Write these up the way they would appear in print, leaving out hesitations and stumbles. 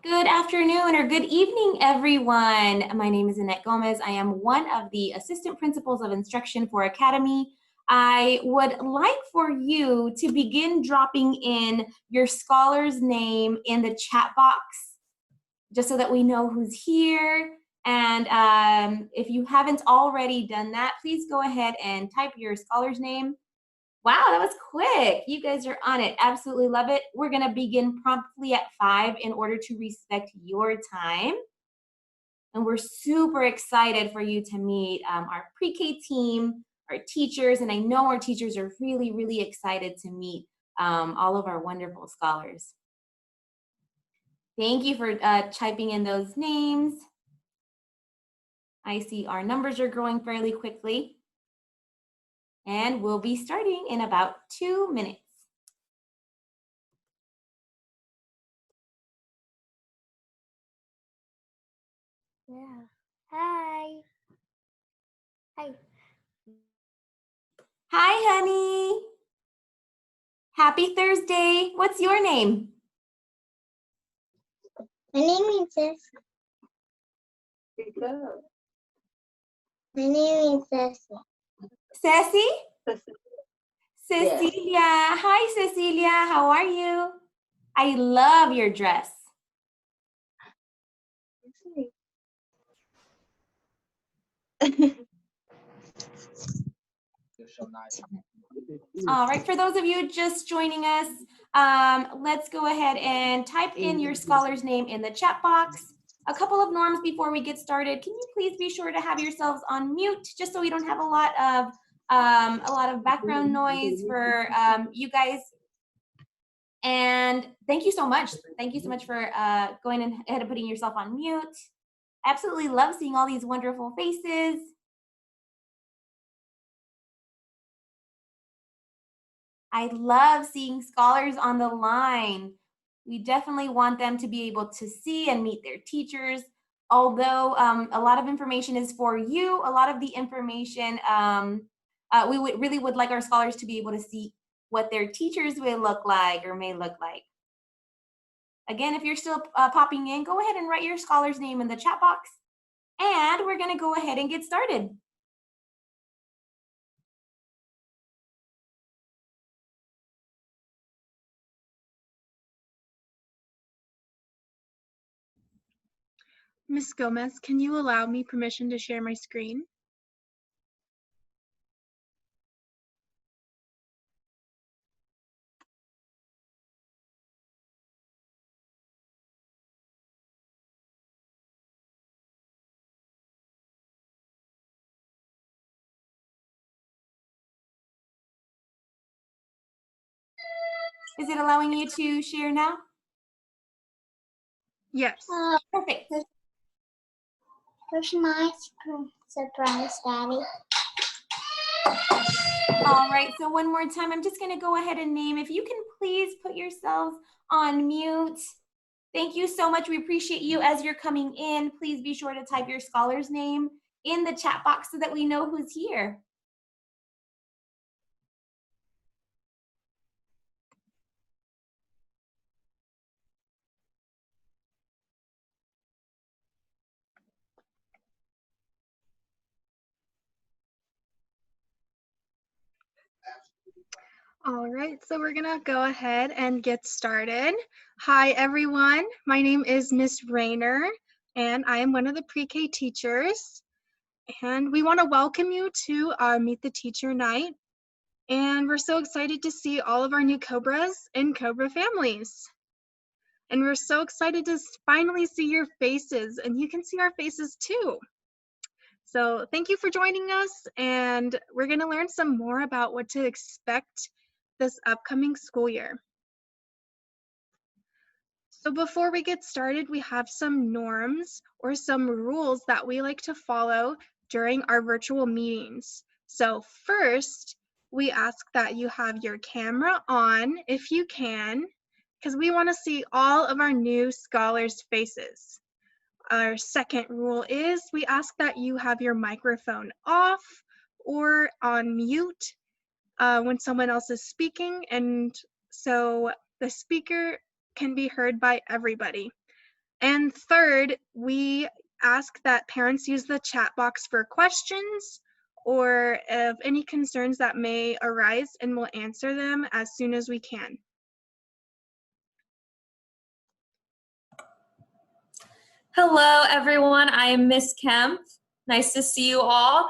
Good afternoon or good evening, everyone. My name is Annette Gomez. I am one of the assistant principals of instruction for Academy. I would like for you to begin dropping in your scholar's name in the chat box, just so that we know who's here. And if you haven't already done that, please go ahead and type your scholar's name. Wow, that was quick. You guys are on it. Absolutely love it. We're going to begin promptly at 5 in order to respect your time. And we're super excited for you to meet our pre-K team, our teachers, and I know our teachers are really, really excited to meet all of our wonderful scholars. Thank you for typing in those names. I see our numbers are growing fairly quickly. And we'll be starting in about 2 minutes. Yeah. Hi. Hi. Hi, honey. Happy Thursday. What's your name? My name is Ceci. My name is Ceci. Ceci? Cecilia. Yes. Hi, Cecilia. How are you? I love your dress. All right, for those of you just joining us, let's go ahead and type in your scholar's name in the chat box. A couple of norms before we get started. Can you please be sure to have yourselves on mute, just so we don't have a lot of background noise for you guys. And thank you so much. Thank you so much for going ahead and putting yourself on mute. Absolutely love seeing all these wonderful faces. I love seeing scholars on the line. We definitely want them to be able to see and meet their teachers. Although a lot of information is for you, a lot of the information, we really would like our scholars to be able to see what their teachers will look like or may look like. Again, if you're still popping in, go ahead and write your scholar's name in the chat box. And we're gonna go ahead and get started. Ms. Gomez, can you allow me permission to share my screen? Is it allowing you to share now? Yes. Perfect. Where's my surprise, Daddy? All right, so one more time, I'm just gonna go ahead and name. If you can please put yourselves on mute. Thank you so much. We appreciate you as you're coming in. Please be sure to type your scholar's name in the chat box so that we know who's here. All right, so we're gonna go ahead and get started. Hi, everyone. My name is Miss Rayner, and I am one of the pre-K teachers. And we want to welcome you to our Meet the Teacher night. And we're so excited to see all of our new Cobras and Cobra families. And we're so excited to finally see your faces, and you can see our faces too. So thank you for joining us, and we're going to learn some more about what to expect this upcoming school year. So before we get started, we have some norms or some rules that we like to follow during our virtual meetings. So first, we ask that you have your camera on if you can, because we want to see all of our new scholars' faces. Our second rule is we ask that you have your microphone off or on mute when someone else is speaking, and so the speaker can be heard by everybody. And third, we ask that parents use the chat box for questions or of any concerns that may arise, and we'll answer them as soon as we can. Hello, everyone. I am Miss Kemp. Nice to see you all.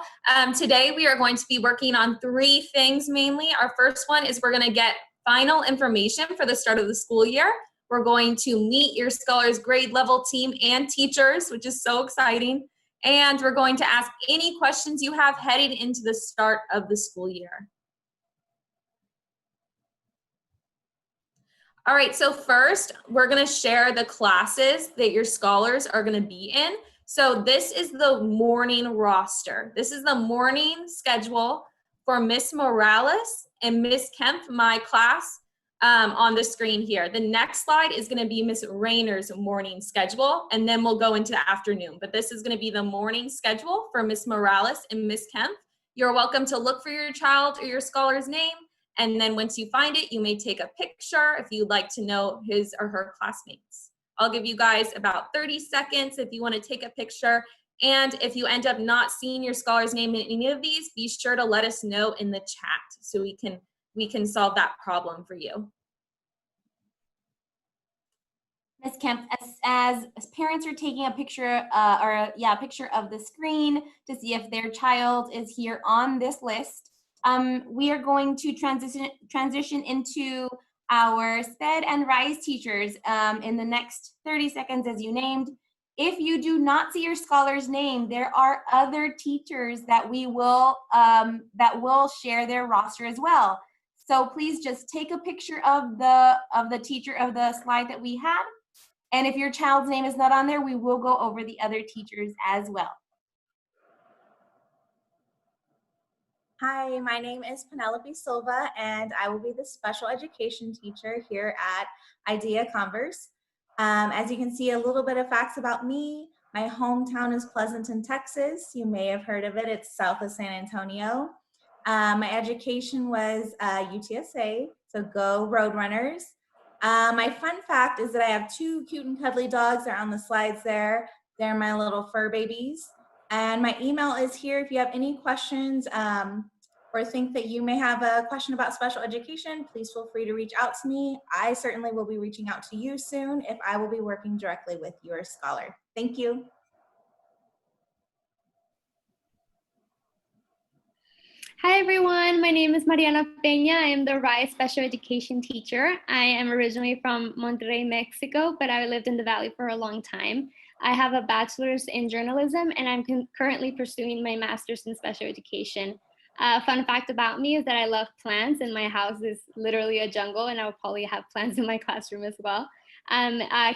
Today, we are going to be working on 3 things mainly. Our first one is we're going to get final information for the start of the school year. We're going to meet your Scholars grade level team and teachers, which is so exciting. And we're going to ask any questions you have heading into the start of the school year. All right, so first, we're gonna share the classes that your scholars are gonna be in. So this is the morning roster. This is the morning schedule for Miss Morales and Miss Kemp, my class, on the screen here. The next slide is gonna be Miss Rayner's morning schedule, and then we'll go into the afternoon. But this is gonna be the morning schedule for Miss Morales and Miss Kemp. You're welcome to look for your child or your scholar's name, and then once you find it, you may take a picture if you'd like to know his or her classmates. I'll give you guys about 30 seconds if you want to take a picture. And if you end up not seeing your scholar's name in any of these, be sure to let us know in the chat so we can solve that problem for you. Ms. Kemp, as parents are taking a picture a picture of the screen to see if their child is here on this list, we are going to transition into our SPED and RISE teachers in the next 30 seconds as you named. If you do not see your scholar's name, there are other teachers that will share their roster as well. So please just take a picture of the teacher of the slide that we had. And if your child's name is not on there, we will go over the other teachers as well. Hi, my name is Penelope Silva, and I will be the special education teacher here at IDEA Converse. As you can see, a little bit of facts about me. My hometown is Pleasanton, Texas. You may have heard of it. It's south of San Antonio. My education was UTSA, so go Roadrunners. My fun fact is that I have 2 cute and cuddly dogs. They're on the slides there. They're my little fur babies. And my email is here if you have any questions or think that you may have a question about special education, please feel free to reach out to me. I certainly will be reaching out to you soon if I will be working directly with your scholar. Thank you. Hi everyone, my name is Mariana Peña. I am the RISE special education teacher. I am originally from Monterrey, Mexico, but I lived in the Valley for a long time. I have a bachelor's in journalism and I'm currently pursuing my master's in special education. Fun fact about me is that I love plants and my house is literally a jungle and I'll probably have plants in my classroom as well.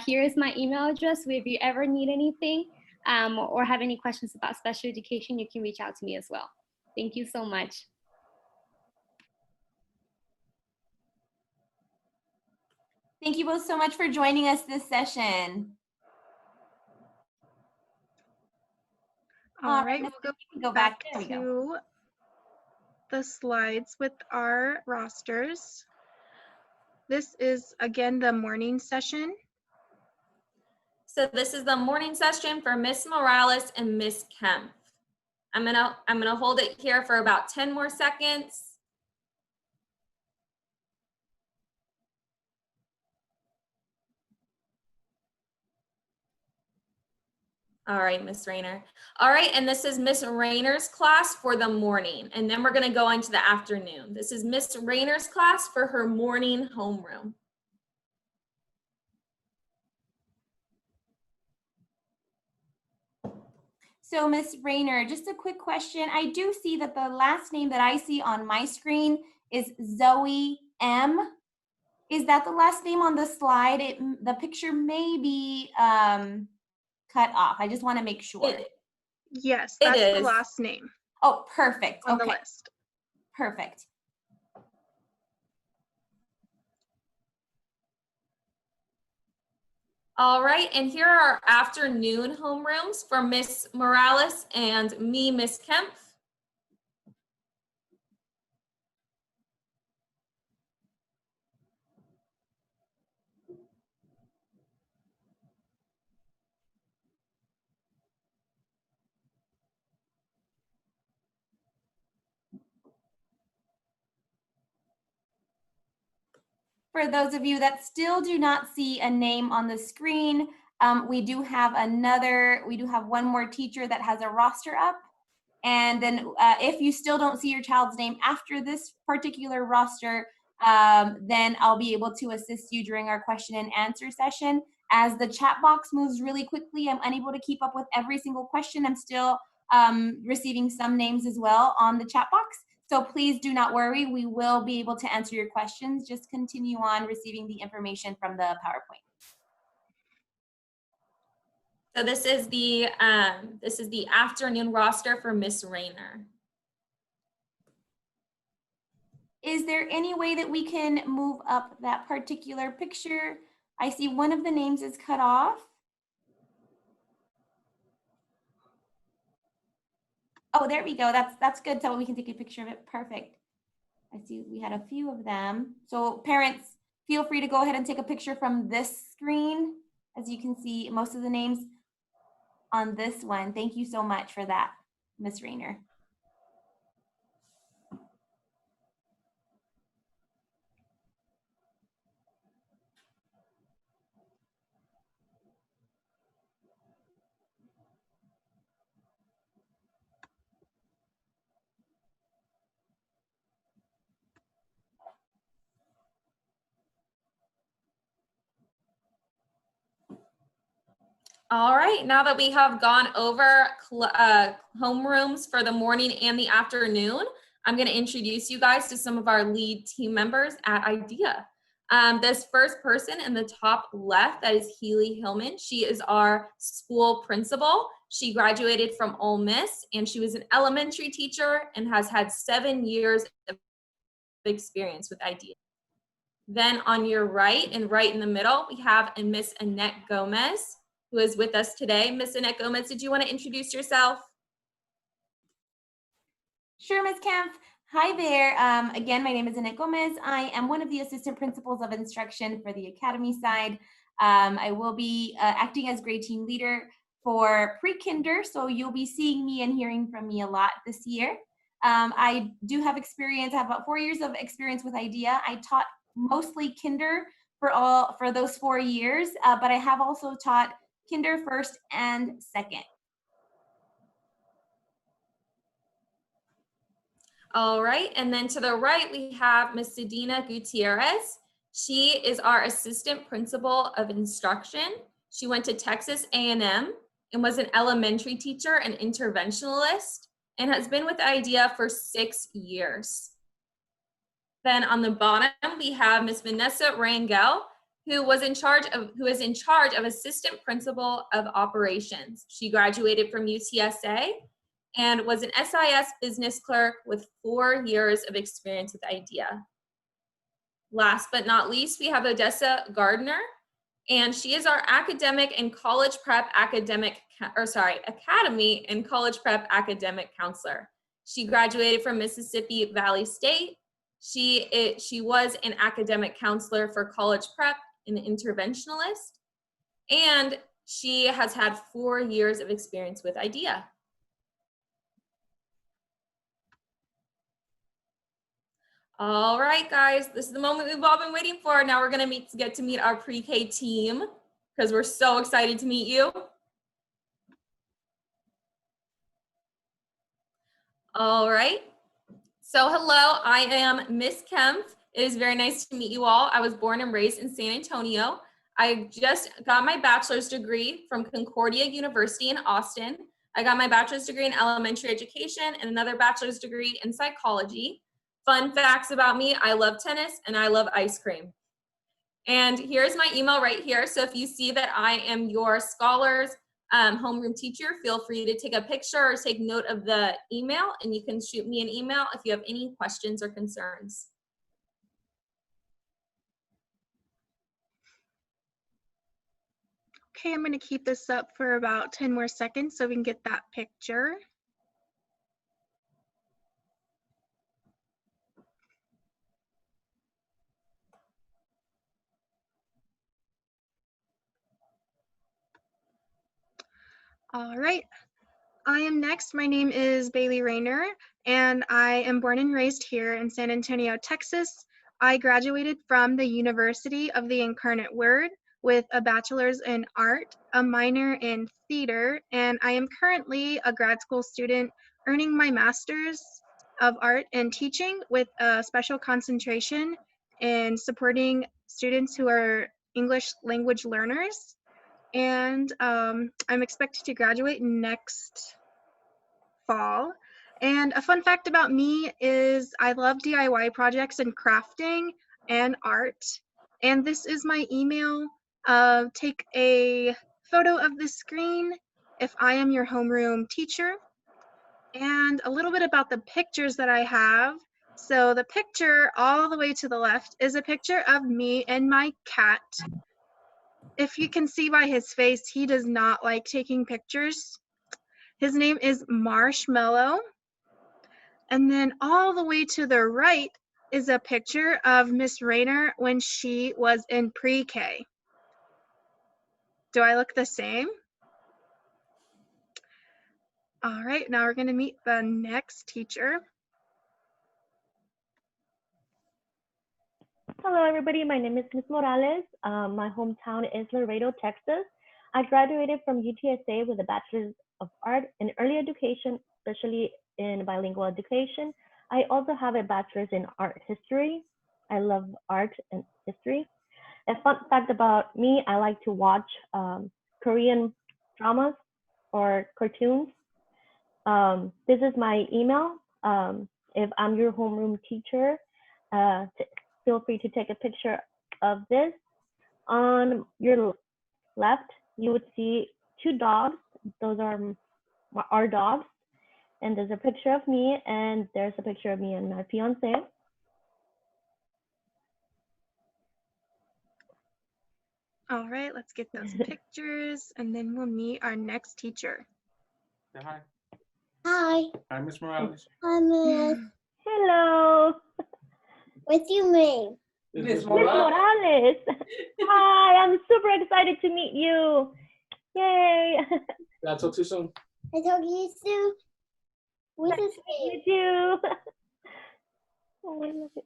Here is my email address, so if you ever need anything or have any questions about special education, you can reach out to me as well. Thank you so much. Thank you both so much for joining us this session. All right, we'll go back There we go. to the slides with our rosters. This is, again, the morning session. So this is the morning session for Miss Morales and Miss Kemp. I'm gonna hold it here for about 10 more seconds. All right, Miss Rayner. All right, and this is Miss Rayner's class for the morning, and then we're gonna go into the afternoon. This is Miss Rayner's class for her morning homeroom. So Miss Rayner, just a quick question. I do see that the last name that I see on my screen is Zoe M. Is that the last name on the slide? The picture may be cut off. I just want to make sure. Yes, that's the last name. Oh, perfect. On the list. Perfect. All right, and here are our afternoon homerooms for Miss Morales and me, Miss Kemp. For those of you that still do not see a name on the screen, we do have one more teacher that has a roster up. And then if you still don't see your child's name after this particular roster, then I'll be able to assist you during our question and answer session. As the chat box moves really quickly, I'm unable to keep up with every single question. I'm still receiving some names as well on the chat box. So please do not worry. We will be able to answer your questions. Just continue on receiving the information from the PowerPoint. So this is the afternoon roster for Miss Rayner. Is there any way that we can move up that particular picture? I see one of the names is cut off. Oh, there we go. That's good. So we can take a picture of it. Perfect. I see we had a few of them. So parents, feel free to go ahead and take a picture from this screen. As you can see, most of the names on this one. Thank you so much for that, Miss Rayner. All right, now that we have gone over homerooms for the morning and the afternoon, I'm going to introduce you guys to some of our lead team members at IDEA. This first person in the top left, that is Healy Hillman. She is our school principal. She graduated from Ole Miss, and she was an elementary teacher and has had 7 years of experience with IDEA. Then on your right and right in the middle, we have Miss Annette Gomez, who is with us today. Miss Annette Gomez, did you want to introduce yourself? Sure, Ms. Kempf. Hi there. Again, my name is Annette Gomez. I am one of the assistant principals of instruction for the academy side. I will be acting as grade team leader for pre-kinder, so you'll be seeing me and hearing from me a lot this year. I do have experience. I have about 4 years of experience with IDEA. I taught mostly kinder for those 4 years, but I have also taught kinder first and second. All right, and then to the right, we have Miss Sedina Gutierrez. She is our assistant principal of instruction. She went to Texas A&M and was an elementary teacher and interventionalist and has been with IDEA for 6 years. Then on the bottom, we have Miss Vanessa Rangel, who is in charge of assistant principal of operations. She graduated from UTSA and was an SIS business clerk with 4 years of experience with IDEA. Last but not least, we have Odessa Gardner, and she is our academy and college prep academic counselor. She graduated from Mississippi Valley State. She was an academic counselor for college prep and interventionalist, and she has had 4 years of experience with IDEA. All right, guys, this is the moment we've all been waiting for. Now we're gonna get to meet our pre-K team because we're so excited to meet you. All right, so hello, I am Miss Kempf. It is very nice to meet you all. I was born and raised in San Antonio. I just got my bachelor's degree from Concordia University in Austin. I got my bachelor's degree in elementary education and another bachelor's degree in psychology. Fun facts about me, I love tennis and I love ice cream. And here's my email right here. So if you see that I am your scholars homeroom teacher, feel free to take a picture or take note of the email, and you can shoot me an email if you have any questions or concerns. Okay, I'm going to keep this up for about 10 more seconds so we can get that picture. All right, I am next. My name is Bailey Rayner, and I am born and raised here in San Antonio, Texas. I graduated from the University of the Incarnate Word with a bachelor's in art, a minor in theater, and I am currently a grad school student earning my master's of art and teaching with a special concentration in supporting students who are English language learners. And I'm expected to graduate next fall. And a fun fact about me is I love DIY projects and crafting and art. And this is my email. Take a photo of the screen if I am your homeroom teacher. And a little bit about the pictures that I have. So the picture all the way to the left is a picture of me and my cat. If you can see by his face, he does not like taking pictures. His name is Marshmallow. And then all the way to the right is a picture of Miss Rayner when she was in pre-K. Do I look the same? All right, now we're going to meet the next teacher. Hello, everybody. My name is Ms. Morales. My hometown is Laredo, Texas. I graduated from UTSA with a Bachelor's of Art in Early Education, especially in bilingual education. I also have a Bachelor's in Art History. I love art and history. A fun fact about me, I like to watch Korean dramas or cartoons. This is my email. If I'm your homeroom teacher, feel free to take a picture of this. On your left, you would see two dogs. Those are our dogs. And there's a picture of me, and there's a picture of me and my fiance. All right, let's get those pictures, and then we'll meet our next teacher. Say hi. Hi. Hi, Miss Morales. Hi, Miss. Hello, What's your name? Miss Ms. Morales. Hi, I'm super excited to meet you. Yay. Can I talk to you soon? I told you to. What's his name? You too. Oh, I love it.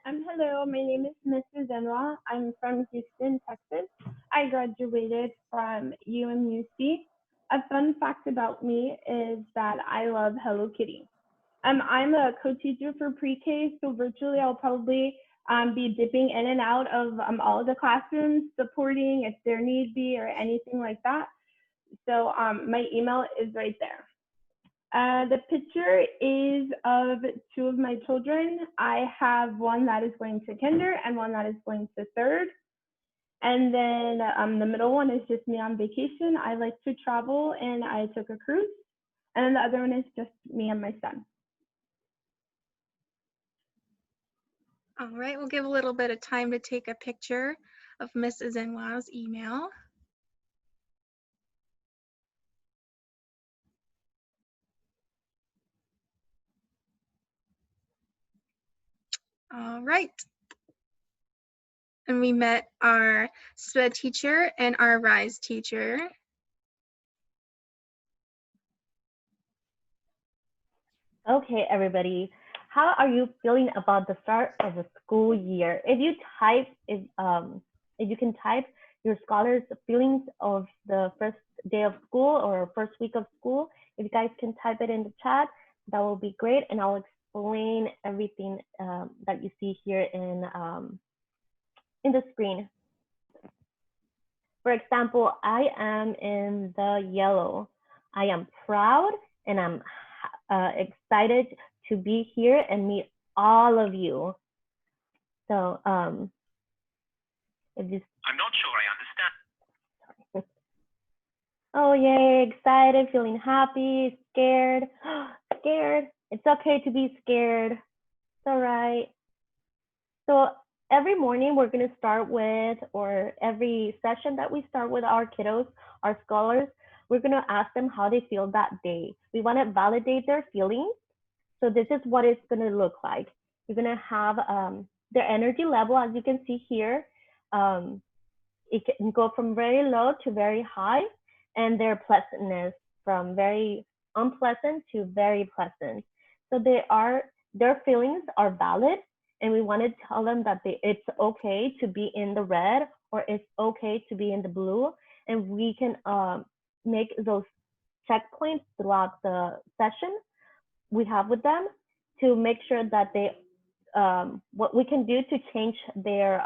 Hello, my name is Mr. Zenwa. I'm from Houston, Texas. I graduated from UMUC. A fun fact about me is that I love Hello Kitty. I'm a co-teacher for pre-K, so virtually I'll probably be dipping in and out of all of the classrooms, supporting if there need be or anything like that. So my email is right there. The picture is of two of my children. I have one that is going to kinder and one that is going to third. And then the middle one is just me on vacation. I like to travel and I took a cruise. And then the other one is just me and my son. All right, we'll give a little bit of time to take a picture of Mrs. Enwa's email. All right. And we met our SPED teacher and our RISE teacher. Okay, everybody. How are you feeling about the start of the school year? If you type, if you can type your scholars' feelings of the first day of school or first week of school, if you guys can type it in the chat, that will be great. And I'll explain everything that you see here in the screen. For example, I am in the yellow. I am proud and I'm excited to be here and meet all of you. So if you, I'm not sure I understand. Oh, yay, excited, feeling happy, scared, scared. It's okay to be scared. It's all right. So every morning we're going to start with, or every session that we start with our kiddos, our scholars, we're going to ask them how they feel that day. We want to validate their feelings. So this is what it's going to look like. You're going to have their energy level, as you can see here. It can go from very low to very high, and their pleasantness from very unpleasant to very pleasant. So their feelings are valid, and we want to tell them that it's okay to be in the red or it's okay to be in the blue, and we can make those checkpoints throughout the session we have with them to make sure that they what we can do to change their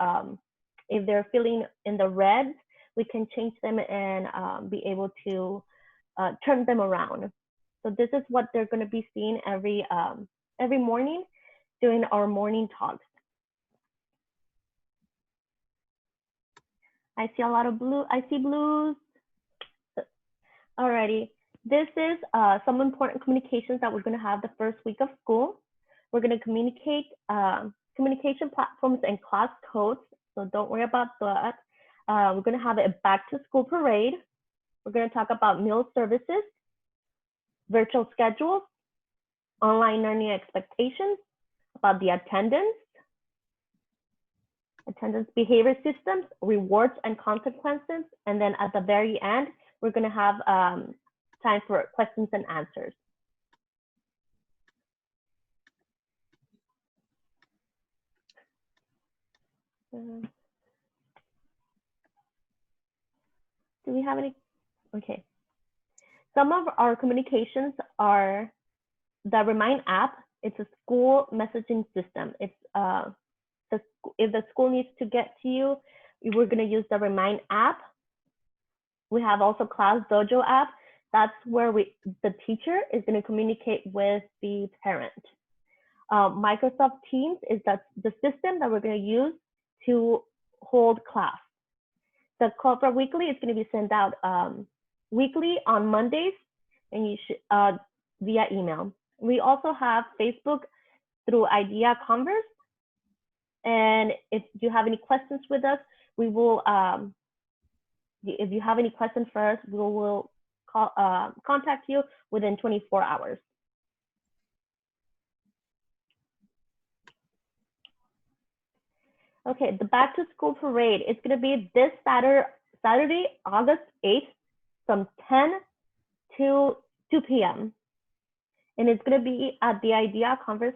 if they're feeling in the red, we can change them and be able to turn them around. So this is what they're going to be seeing every morning during our morning talks. I see a lot of blue. I see blues. Alrighty. This is some important communications that we're going to have the first week of school. We're going to communicate communication platforms and class codes. So don't worry about that. We're going to have a back to school parade. We're going to talk about meal services, virtual schedules, online learning expectations, about the attendance behavior systems, rewards and consequences. And then at the very end, we're going to have time for questions and answers. Do we have any? Okay. Some of our communications are the Remind app. It's a school messaging system. It's if the school needs to get to you, we're going to use the Remind app. We have also Class Dojo app. That's where the teacher is going to communicate with the parent. Microsoft Teams is the system that we're going to use to hold class. The Corporate Weekly is going to be sent out weekly on Mondays, and you should via email. We also have Facebook through Idea Converse. And if you have any questions with us, we will, if you have any questions for us, we will contact you within 24 hours. Okay, the back to school parade is going to be this Saturday, August 8th from 10 to 2 p.m. And it's going to be at the Idea Converse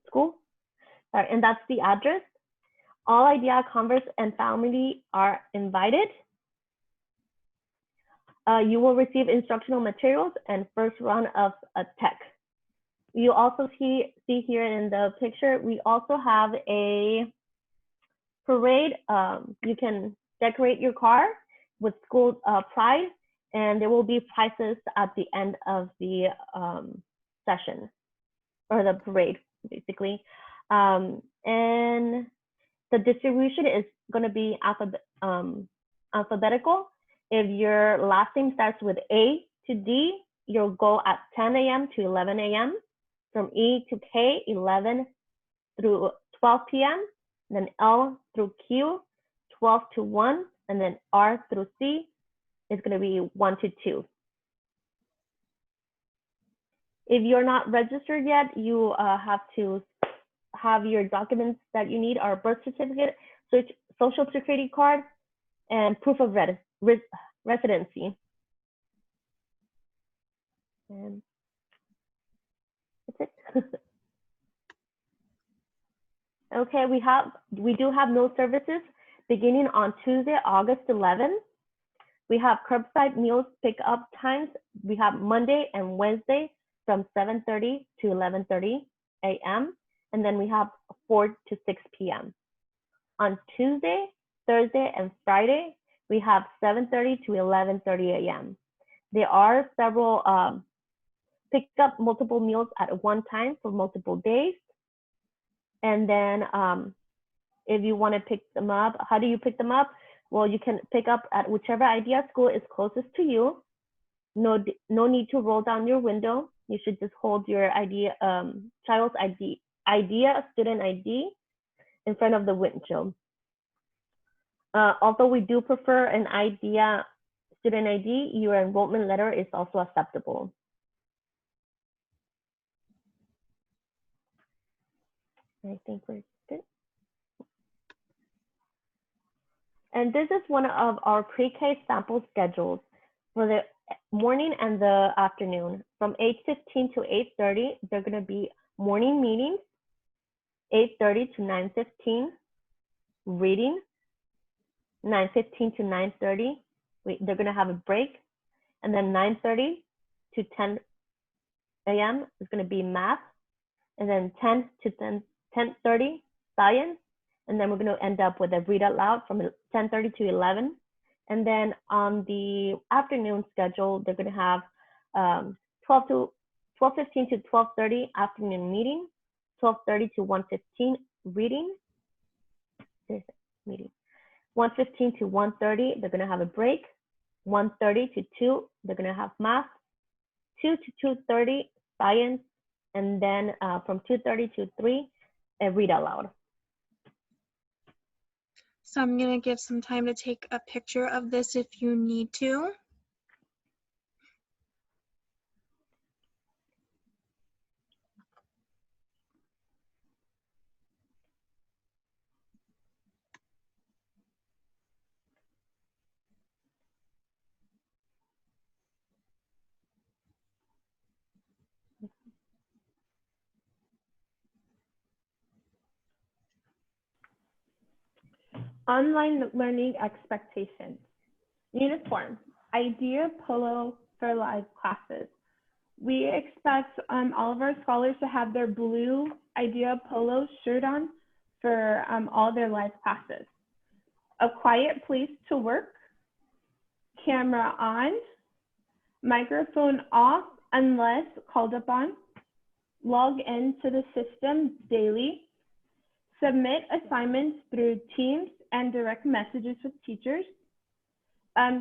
school, and that's the address. All Idea Converse and family are invited. You will receive instructional materials and first run of a tech. You also see here in the picture, we also have a parade. You can decorate your car with school pride, and there will be prizes at the end of the session, or the parade, basically. And the distribution is going to be alphabetical. If your last name starts with A to D, you'll go at 10 a.m. to 11 a.m. From E to K, 11 through 12 p.m. Then L through Q, 12 to 1. And then R through C is going to be 1 to 2. If you're not registered yet, you have to have your documents that you need are birth certificate, social security card, and proof of residency. And that's it. Okay, we do have meal services beginning on Tuesday, August 11th. We have curbside meals pickup times. We have Monday and Wednesday from 7:30 to 11:30 a.m. And then we have 4 to 6 p.m. On Tuesday, Thursday, and Friday, we have 7:30 to 11:30 a.m. There are several pick up multiple meals at one time for multiple days. And then if you want to pick them up, how do you pick them up? Well, you can pick up at whichever Idea school is closest to you. No need to roll down your window. You should just hold your child's Idea student ID in front of the windshield. Although we do prefer an Idea student ID, your enrollment letter is also acceptable. I think we're good. And this is one of our pre-K sample schedules for the morning and the afternoon. From 8:15 to 8:30, they're going to be morning meetings, 8:30 to 9:15, reading, 9:15 to 9:30. They're going to have a break. And then 9:30 to 10 a.m. is going to be math. And then 10 to 10:30, science. And then we're going to end up with a read out loud from 10:30 to 11. And then on the afternoon schedule, they're going to have 12:15 to 12:30 afternoon meeting, 12:30 to 1:15 reading. There's a meeting. 1:15 to 1:30, they're going to have a break. 1:30 to 2, they're going to have math. 2 to 2:30, science. And then from 2:30 to 3, a read out loud. So I'm going to give some time to take a picture of this if you need to. Online learning expectations. Uniform. Idea polo for live classes. We expect all of our scholars to have their blue Idea polo shirt on for all their live classes. A quiet place to work. Camera on. Microphone off unless called upon. Log into the system daily. Submit assignments through Teams and direct messages with teachers.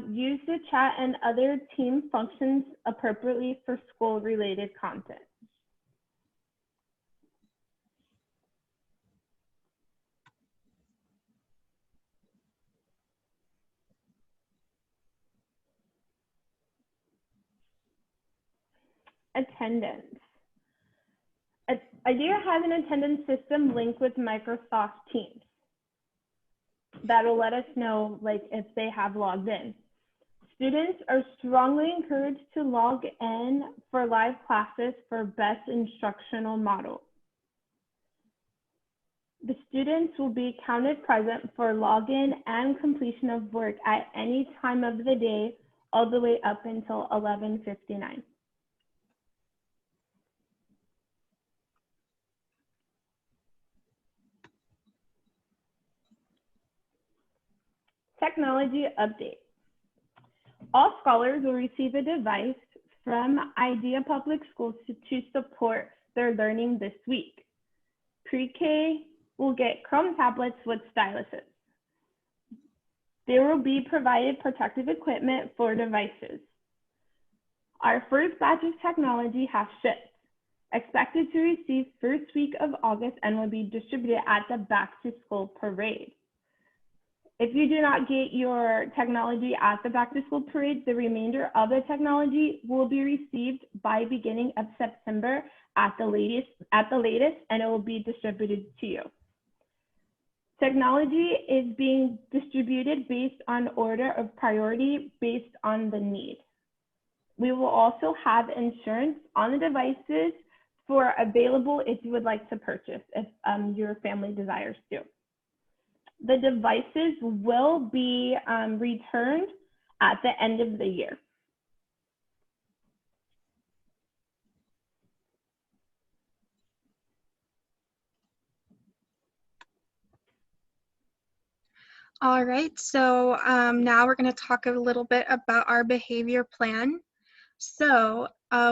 Use the chat and other team functions appropriately for school-related content. Attendance. IDEA has an attendance system linked with Microsoft Teams. That'll let us know if they have logged in. Students are strongly encouraged to log in for live classes for best instructional model. The students will be counted present for login and completion of work at any time of the day, all the way up until 11:59. Technology update. All scholars will receive a device from IDEA Public Schools to support their learning this week. Pre-K will get Chrome tablets with styluses. They will be provided protective equipment for devices. Our first batch of technology has shipped, expected to receive first week of August and will be distributed at the back to school parade. If you do not get your technology at the back to school parade, the remainder of the technology will be received by beginning of September at the latest, and it will be distributed to you. Technology is being distributed based on order of priority based on the need. We will also have insurance on the devices for available if you would like to purchase, if your family desires to. The devices will be returned at the end of the year. All right, so now we're going to talk a little bit about our behavior plan. So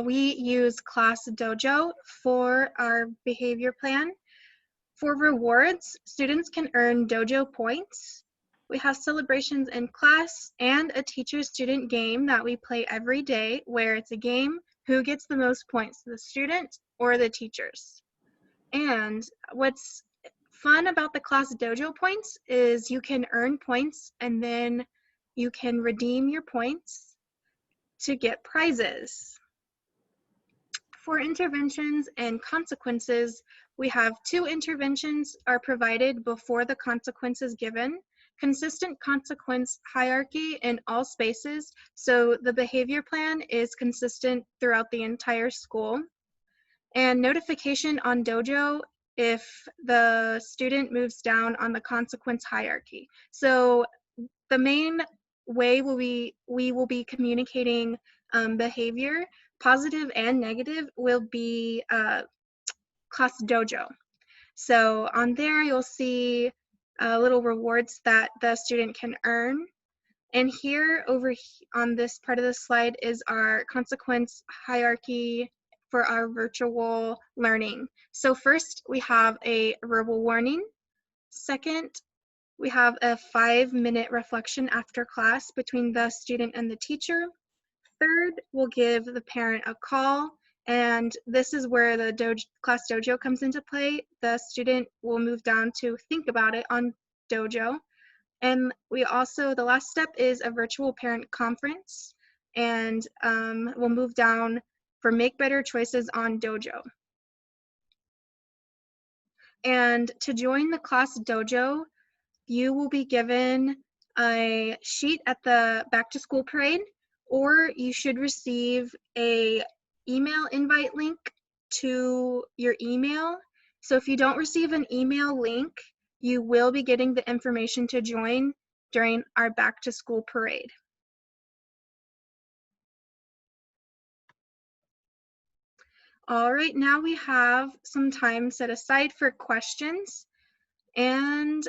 we use Class Dojo for our behavior plan. For rewards, students can earn dojo points. We have celebrations in class and a teacher-student game that we play every day, where it's a game who gets the most points, the student or the teachers. And what's fun about the Class Dojo points is you can earn points and then you can redeem your points to get prizes. For interventions and consequences, we have 2 interventions are provided before the consequence is given. Consistent consequence hierarchy in all spaces, so the behavior plan is consistent throughout the entire school. and notification on Dojo if the student moves down on the consequence hierarchy. So the main way we will be communicating behavior, positive and negative, will be class Dojo. So on there, you'll see little rewards that the student can earn. And here on this part of the slide is our consequence hierarchy for our virtual learning. So first, we have a verbal warning. Second, we have a 5-minute reflection after class between the student and the teacher. Third, we'll give the parent a call, and this is where the class Dojo comes into play. The student will move down to think about it on Dojo. And we also, the last step is a virtual parent conference, and we'll move down for make better choices on Dojo. And to join the class Dojo, you will be given a sheet at the back to school parade, or you should receive a email invite link to your email. So if you don't receive an email link, you will be getting the information to join during our back to school parade. All right, now we have some time set aside for questions, and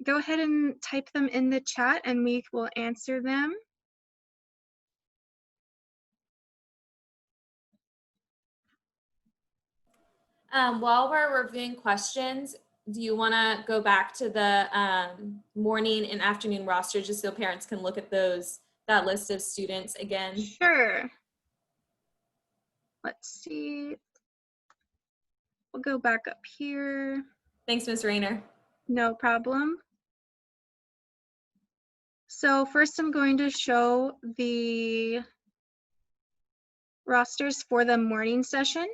go ahead and type them in the chat and we will answer them. While we're reviewing questions, do you want to go back to the morning and afternoon roster just so parents can look at that list of students again? Sure. Let's see. We'll go back up here. Thanks, Ms. Rayner. No problem. So first I'm going to show the rosters for the morning session.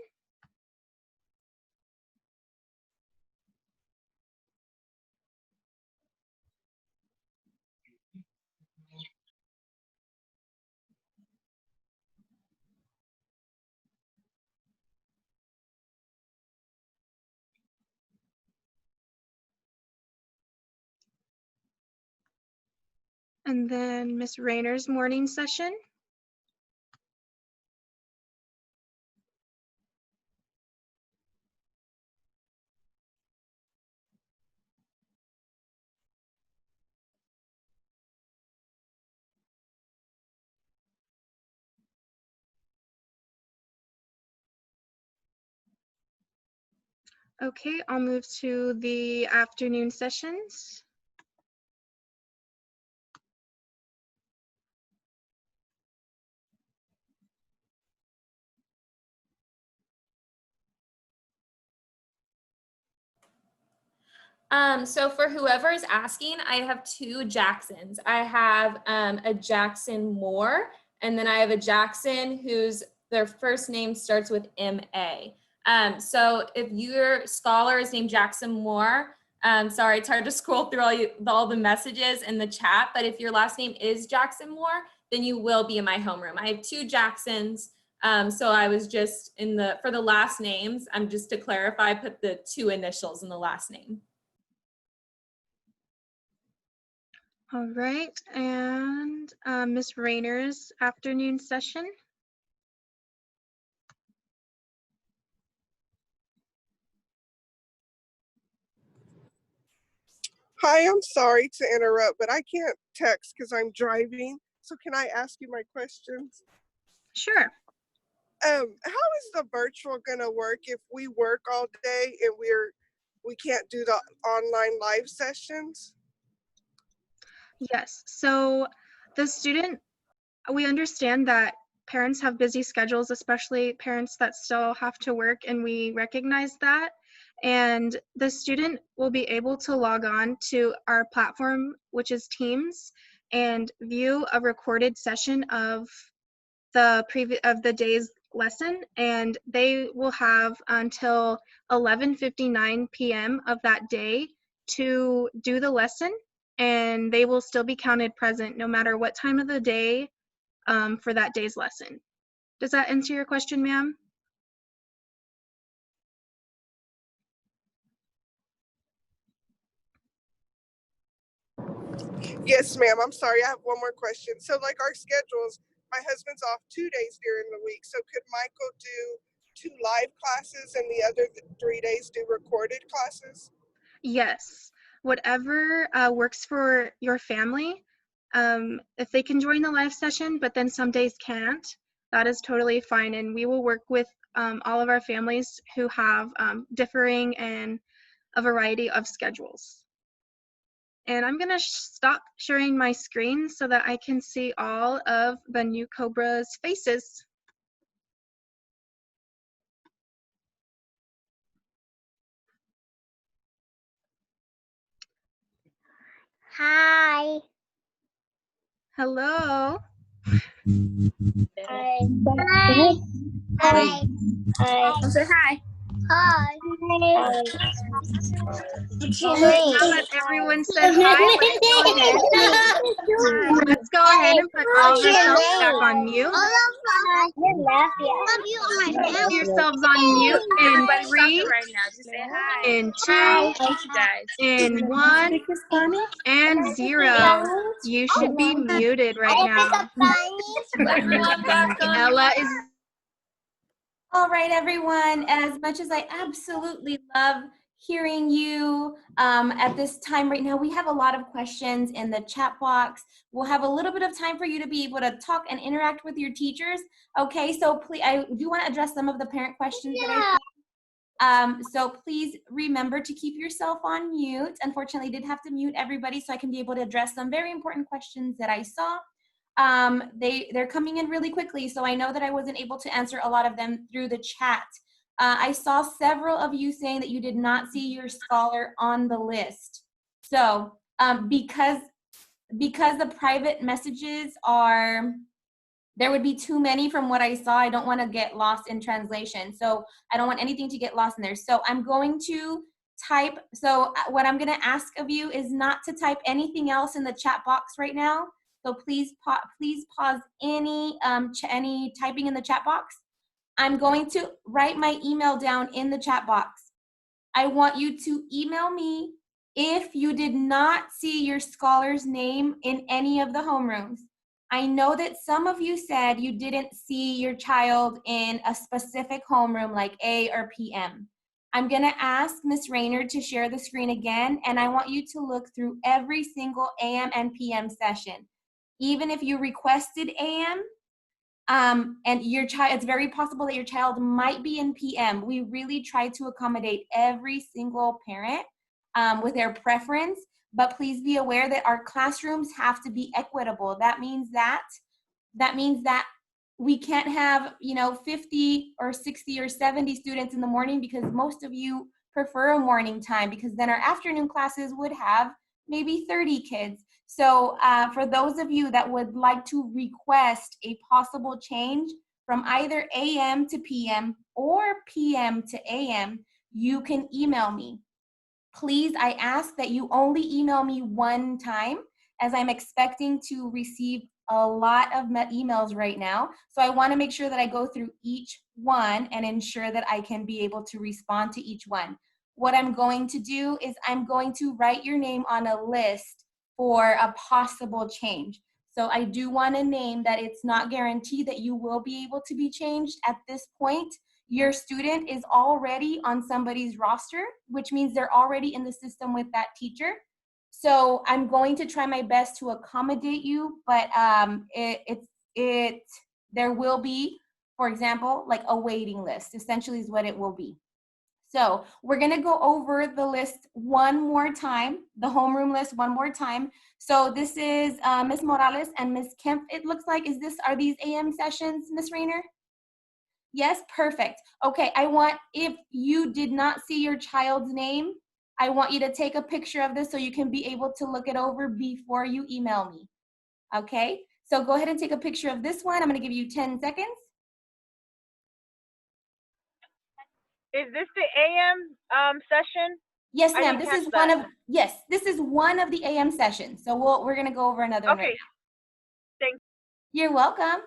And then Miss Rayner's morning session. Okay, I'll move to the afternoon sessions. So for whoever is asking, I have 2 Jacksons. I have a Jackson Moore, and then I have a Jackson whose their first name starts with M.A. So if your scholar is named Jackson Moore, sorry, it's hard to scroll through all the messages in the chat, but if your last name is Jackson Moore, then you will be in my homeroom. I have 2 Jacksons. So I was just for the last names, I'm just to clarify, put the 2 initials in the last name. All right, and Miss Rayner's afternoon session. Hi, I'm sorry to interrupt, but I can't text because I'm driving. So can I ask you my questions? Sure. How is the virtual gonna work if we work all day and we can't do the online live sessions? Yes, so the student, we understand that parents have busy schedules, especially parents that still have to work, and we recognize that. And the student will be able to log on to our platform, which is Teams, and view a recorded session of the day's lesson, and they will have until 11:59 p.m. of that day to do the lesson, and they will still be counted present no matter what time of the day for that day's lesson. Does that answer your question, ma'am? Yes, ma'am. I'm sorry. I have one more question. So, like our schedules, my husband's off 2 days during the week. So, could Michael do 2 live classes and the other 3 days do recorded classes? Yes, whatever works for your family. If they can join the live session, but then some days can't, that is totally fine. And we will work with all of our families who have differing and a variety of schedules. And I'm gonna stop sharing my screen so that I can see all of the new Cobra's faces. Hi. Hello. Hi. Hi. Hi. Hi. Say hi. Hi. Hi. What's your All right, name? now that everyone said hi, let's go ahead and put all of ourselves back on mute. Put yourselves on mute in Everybody's 3, talking right now. Just say hi. in 2, Hi, you guys. in 1, and 0. You should be muted right now. Everyone back on. Ella is. All right, everyone. As much as I absolutely love hearing you at this time right now, we have a lot of questions in the chat box. We'll have a little bit of time for you to be able to talk and interact with your teachers. Okay, so please, I do want to address some of the parent questions that I see. So please remember to keep yourself on mute. Unfortunately, I did have to mute everybody so I can be able to address some very important questions that I saw. They're coming in really quickly, so I know that I wasn't able to answer a lot of them through the chat. I saw several of you saying that you did not see your scholar on the list. So because the private messages are, there would be too many from what I saw. I don't want to get lost in translation. So I don't want anything to get lost in there. So I'm going to type, so what I'm going to ask of you is not to type anything else in the chat box right now. So please pause any typing in the chat box. I'm going to write my email down in the chat box. I want you to email me if you did not see your scholar's name in any of the homerooms. I know that some of you said you didn't see your child in a specific homeroom like A or PM. I'm gonna ask Ms. Rayner to share the screen again, and I want you to look through every single AM and PM session. Even if you requested AM, and your child, it's very possible that your child might be in PM. We really try to accommodate every single parent with their preference, but please be aware that our classrooms have to be equitable. That means that we can't have 50 or 60 or 70 students in the morning, because most of you prefer a morning time, because then our afternoon classes would have maybe 30 kids. So for those of you that would like to request a possible change from either AM to PM or PM to AM, you can email me. Please, I ask that you only email me one time, as I'm expecting to receive a lot of emails right now. So I want to make sure that I go through each one and ensure that I can be able to respond to each one. What I'm going to do is I'm going to write your name on a list for a possible change. So I do want to name that it's not guaranteed that you will be able to be changed at this point. Your student is already on somebody's roster, which means they're already in the system with that teacher. So I'm going to try my best to accommodate you, but there will be, for example, like a waiting list, essentially is what it will be. So we're gonna go over the list one more time, the homeroom list one more time. So this is Ms. Morales and Ms. Kemp, it looks like. Are these AM sessions, Ms. Rayner? Yes, perfect. Okay, I want, if you did not see your child's name, I want you to take a picture of this so you can be able to look it over before you email me. Okay, so go ahead and take a picture of this one. I'm gonna give you 10 seconds. Is this the AM session? Yes, ma'am. This is one of the AM sessions. So we're gonna go over another one. Okay. Right now. Thanks. You're welcome.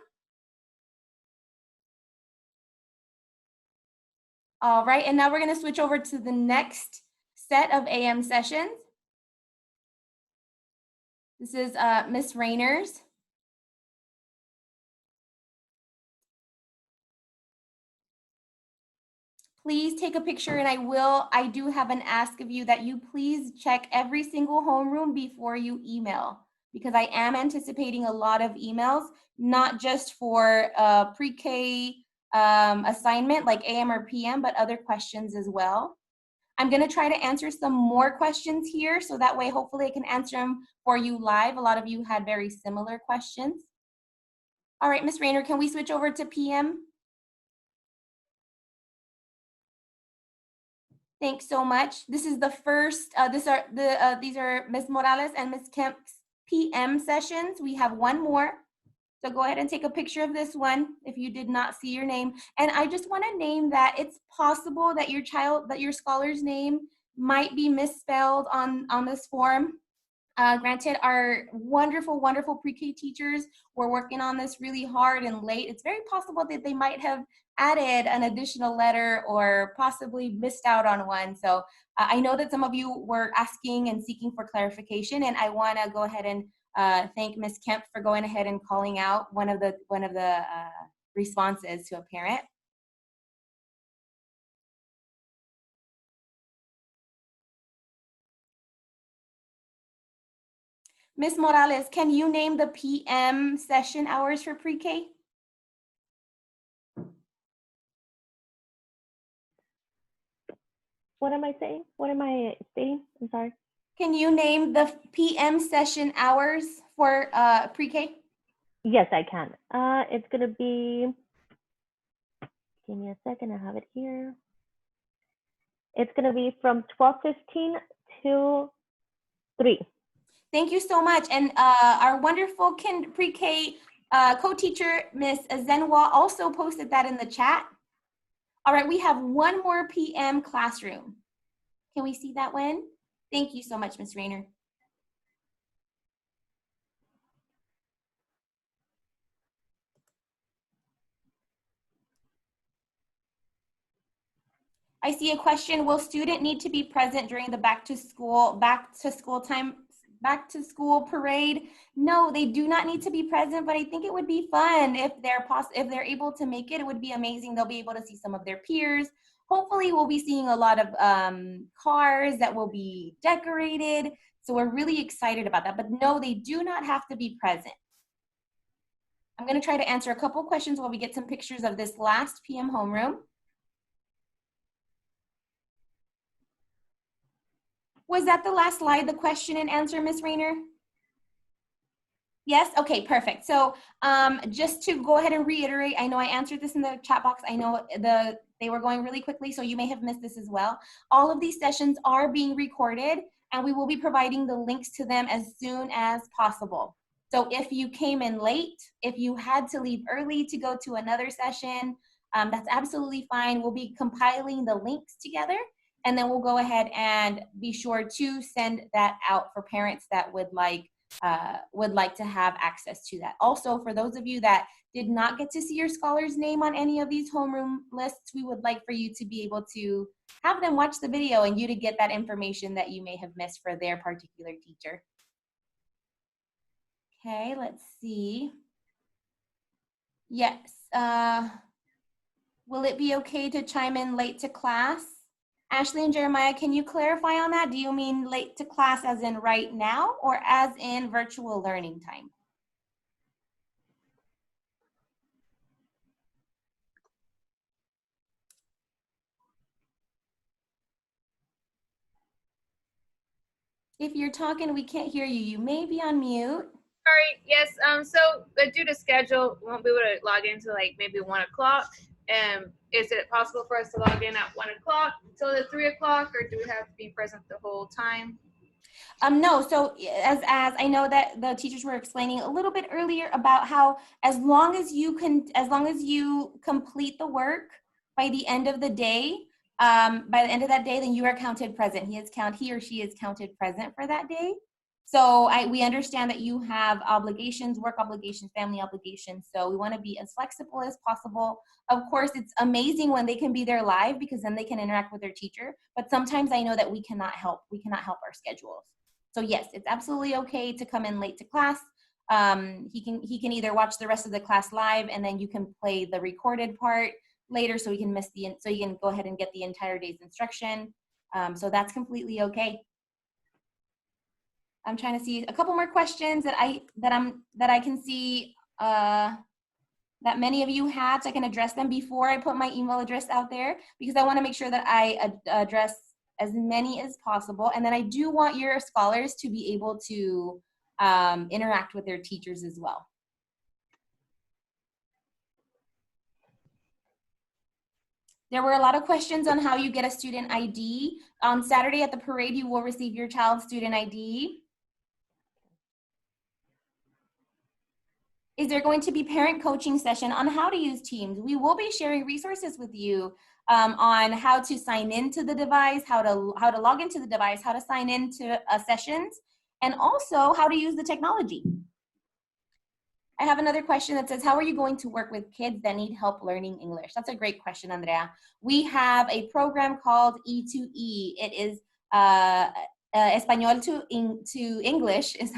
All right, and now we're gonna switch over to the next set of AM sessions. This is Miss Rayner's. Please take a picture, and I do have an ask of you that you please check every single homeroom before you email, because I am anticipating a lot of emails, not just for pre-K assignment like AM or PM, but other questions as well. I'm gonna try to answer some more questions here, so that way hopefully I can answer them for you live. A lot of you had very similar questions. All right, Miss Rayner, can we switch over to PM? Thanks so much. This is the first, these are Ms. Morales and Ms. Kemp's PM sessions. We have one more. So go ahead and take a picture of this one if you did not see your name. And I just want to name that it's possible that your scholar's name might be misspelled on this form. Granted, our wonderful, wonderful pre-K teachers were working on this really hard and late. It's very possible that they might have added an additional letter or possibly missed out on one. So I know that some of you were asking and seeking for clarification, and I want to go ahead and thank Ms. Kemp for going ahead and calling out one of the responses to a parent. Ms. Morales, can you name the PM session hours for pre-K? What am I saying? What am I stating? I'm sorry. Can you name the PM session hours for pre-K? Yes, I can. It's gonna be, give me a second, I have it here. It's gonna be from 12:15 to 3. Thank you so much. And our wonderful pre-K co-teacher, Ms. Zenwa, also posted that in the chat. All right, we have one more PM classroom. Can we see that one? Thank you so much, Ms. Rayner. I see a question. Will student need to be present during the back to school parade? No, they do not need to be present, but I think it would be fun if they're able to make it. It would be amazing. They'll be able to see some of their peers. Hopefully we'll be seeing a lot of cars that will be decorated. So we're really excited about that, but no, they do not have to be present. I'm gonna try to answer a couple questions while we get some pictures of this last PM homeroom. Was that the last slide, the question and answer, Ms. Rayner? Yes, okay, perfect. So just to go ahead and reiterate, I know I answered this in the chat box. I know they were going really quickly, so you may have missed this as well. All of these sessions are being recorded, and we will be providing the links to them as soon as possible. So if you came in late, if you had to leave early to go to another session, that's absolutely fine. We'll be compiling the links together, and then we'll go ahead and be sure to send that out for parents that would like to have access to that. Also, for those of you that did not get to see your scholar's name on any of these homeroom lists, we would like for you to be able to have them watch the video and you to get that information that you may have missed for their particular teacher. Okay, let's see. Yes. Will it be okay to chime in late to class? Ashley and Jeremiah, can you clarify on that? Do you mean late to class as in right now or as in virtual learning time? If you're talking, we can't hear you. You may be on mute. Sorry, yes, so due to schedule, we won't be able to log into like maybe 1 o'clock. Is it possible for us to log in at 1 o'clock till the 3 o'clock, or do we have to be present the whole time? No, so as I know that the teachers were explaining a little bit earlier about how as long as you complete the work by the end of the day, then you are counted present. He or she is counted present for that day. So we understand that you have obligations, work obligations, family obligations. So we want to be as flexible as possible. Of course, it's amazing when they can be there live because then they can interact with their teacher. But sometimes I know that we cannot help our schedules. So yes, it's absolutely okay to come in late to class. He can either watch the rest of the class live, and then you can play the recorded part later, so you can go ahead and get the entire day's instruction. So that's completely okay. I'm trying to see a couple more questions that I can see that many of you had, so I can address them before I put my email address out there, because I want to make sure that I address as many as possible. And then I do want your scholars to be able to interact with their teachers as well. There were a lot of questions on how you get a student ID. On Saturday at the parade, you will receive your child's student ID. Is there going to be parent coaching session on how to use Teams? We will be sharing resources with you on how to sign into the device, how to log into the device, how to sign into sessions, and also how to use the technology. I have another question that says, how are you going to work with kids that need help learning English? That's a great question, Andrea. We have a program called E2E. It is Español to English is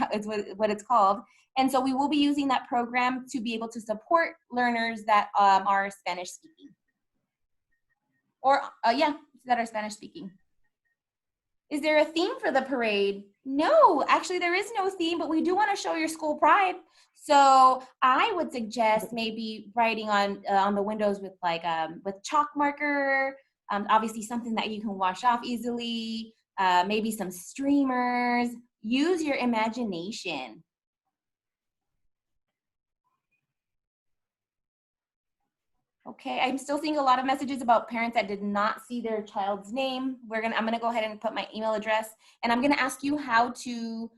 what it's called. And so we will be using that program to be able to support learners that are Spanish speaking. Or that are Spanish speaking. Is there a theme for the parade? No, actually there is no theme, but we do want to show your school pride. So I would suggest maybe writing on the windows with with chalk marker, obviously something that you can wash off easily, maybe some streamers. Use your imagination. Okay, I'm still seeing a lot of messages about parents that did not see their child's name. I'm gonna go ahead and put my email address, and I'm gonna ask you how to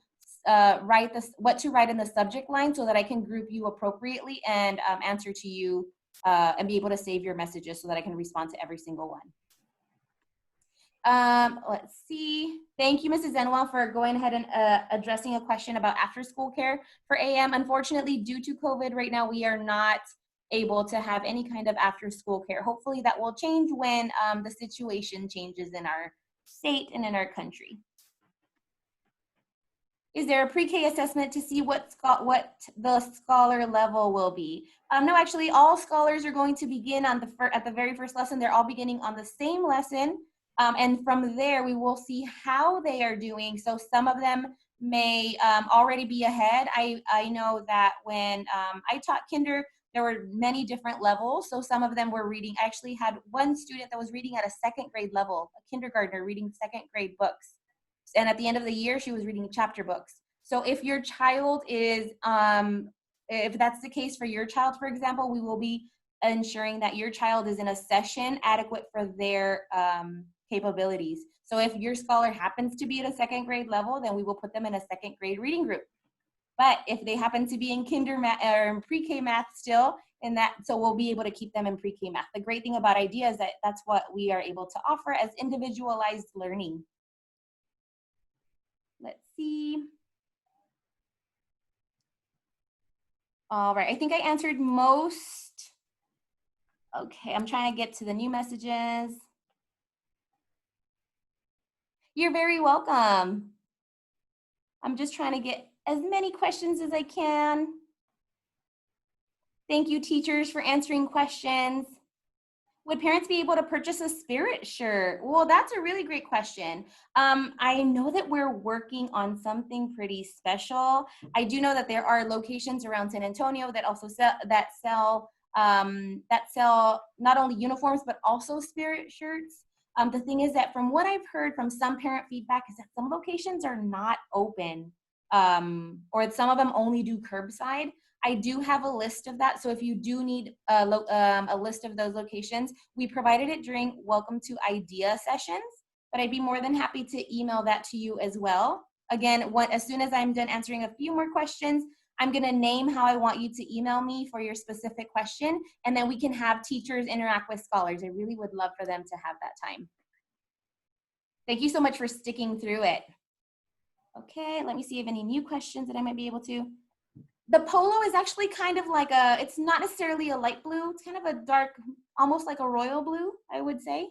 what to write in the subject line so that I can group you appropriately and answer to you and be able to save your messages so that I can respond to every single one. Let's see. Thank you, Mrs. Zenwell, for going ahead and addressing a question about after school care for AM. Unfortunately, due to COVID right now, we are not able to have any kind of after school care. Hopefully that will change when the situation changes in our state and in our country. Is there a pre-K assessment to see what the scholar level will be? No, actually, all scholars are going to begin at the very first lesson. They're all beginning on the same lesson. And from there, we will see how they are doing. So some of them may already be ahead. I know that when I taught kinder, there were many different levels. So some of them were reading. I actually had one student that was reading at a second grade level, a kindergartner reading second grade books. And at the end of the year, she was reading chapter books. So if your child is, if that's the case for your child, for example, we will be ensuring that your child is in a session adequate for their capabilities. So if your scholar happens to be at a second grade level, then we will put them in a second grade reading group. But if they happen to be in kinder math or in pre-K math still, so we'll be able to keep them in pre-K math. The great thing about IDEA is that that's what we are able to offer as individualized learning. Let's see. All right, I think I answered most. Okay, I'm trying to get to the new messages. You're very welcome. I'm just trying to get as many questions as I can. Thank you, teachers, for answering questions. Would parents be able to purchase a spirit shirt? Well, that's a really great question. I know that we're working on something pretty special. I do know that there are locations around San Antonio that also sell not only uniforms but also spirit shirts. The thing is that from what I've heard from some parent feedback is that some locations are not open, or some of them only do curbside. I do have a list of that. So if you do need a list of those locations, we provided it during Welcome to IDEA sessions, but I'd be more than happy to email that to you as well. Again, as soon as I'm done answering a few more questions, I'm gonna name how I want you to email me for your specific question, and then we can have teachers interact with scholars. I really would love for them to have that time. Thank you so much for sticking through it. Okay, let me see if any new questions that I might be able to. The polo is actually kind of like it's not necessarily a light blue. It's kind of a dark, almost like a royal blue, I would say.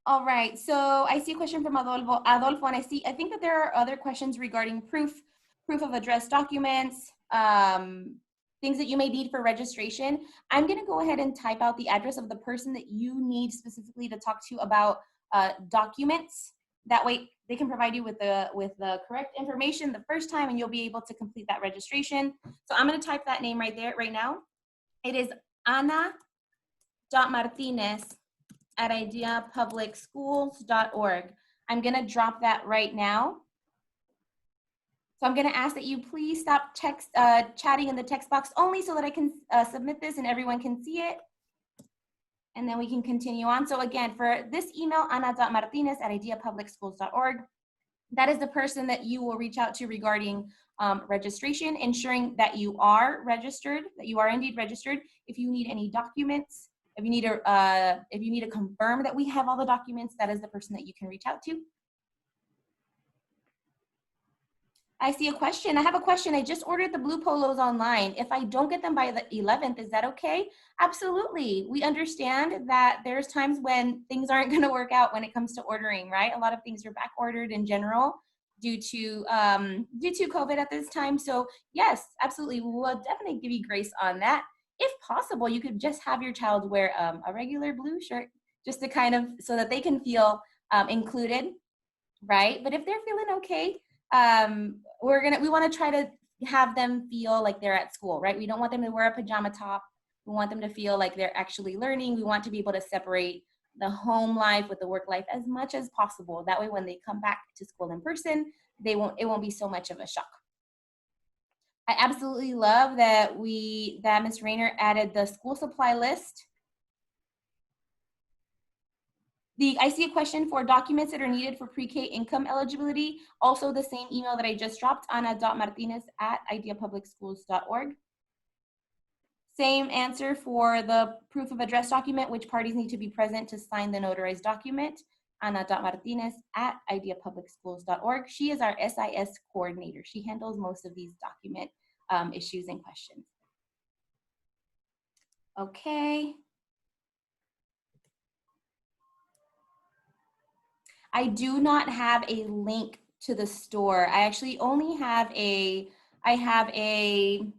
All right, so I see a question from Adolfo, and I think that there are other questions regarding proof of address documents, things that you may need for registration. I'm gonna go ahead and type out the address of the person that you need specifically to talk to about documents. That way they can provide you with the correct information the first time, and you'll be able to complete that registration. So I'm gonna type that name right there, right now. It is Ana.Martinez@ideapublicschools.org. I'm gonna drop that right now. So I'm gonna ask that you please stop chatting in the text box only so that I can submit this and everyone can see it. And then we can continue on. So again, for this email, ana.martinez@ideapublicschools.org, that is the person that you will reach out to regarding registration, ensuring that you are registered, that you are indeed registered. If you need any documents, if you need to confirm that we have all the documents, that is the person that you can reach out to. I see a question. I have a question. I just ordered the blue polos online. If I don't get them by the 11th, is that okay? Absolutely. We understand that there's times when things aren't going to work out when it comes to ordering, right? A lot of things are back ordered in general due to COVID at this time. So yes, absolutely. We'll definitely give you grace on that. If possible, you could just have your child wear a regular blue shirt just to kind of, so that they can feel included, right? But if they're feeling okay, we want to try to have them feel like they're at school, right? We don't want them to wear a pajama top. We want them to feel like they're actually learning. We want to be able to separate the home life with the work life as much as possible. That way, when they come back to school in person, it won't be so much of a shock. I absolutely love that Ms. Rayner added the school supply list. I see a question for documents that are needed for pre-K income eligibility. Also the same email that I just dropped, ana.martinez@ideapublicschools.org. Same answer for the proof of address document, which parties need to be present to sign the notarized document, ana.martinez@ideapublicschools.org. She is our SIS coordinator. She handles most of these document issues and questions. Okay. I do not have a link to the store. I actually only have I have a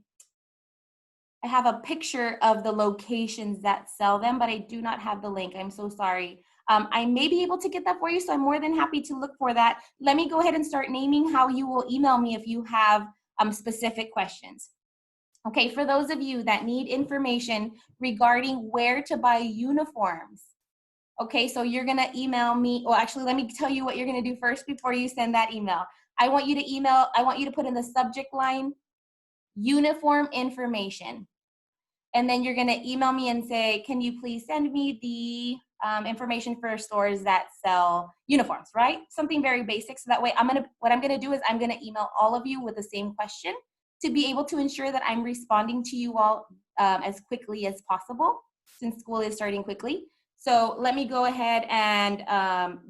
picture of the locations that sell them, but I do not have the link. I'm so sorry. I may be able to get that for you, so I'm more than happy to look for that. Let me go ahead and start naming how you will email me if you have specific questions. Okay, for those of you that need information regarding where to buy uniforms, okay, so you're gonna email me, well, actually, let me tell you what you're gonna do first before you send that email. I want you to put in the subject line, uniform information. And then you're gonna email me and say, can you please send me the information for stores that sell uniforms, right? Something very basic, so that way what I'm gonna do is I'm gonna email all of you with the same question to be able to ensure that I'm responding to you all as quickly as possible, since school is starting quickly. So let me go ahead and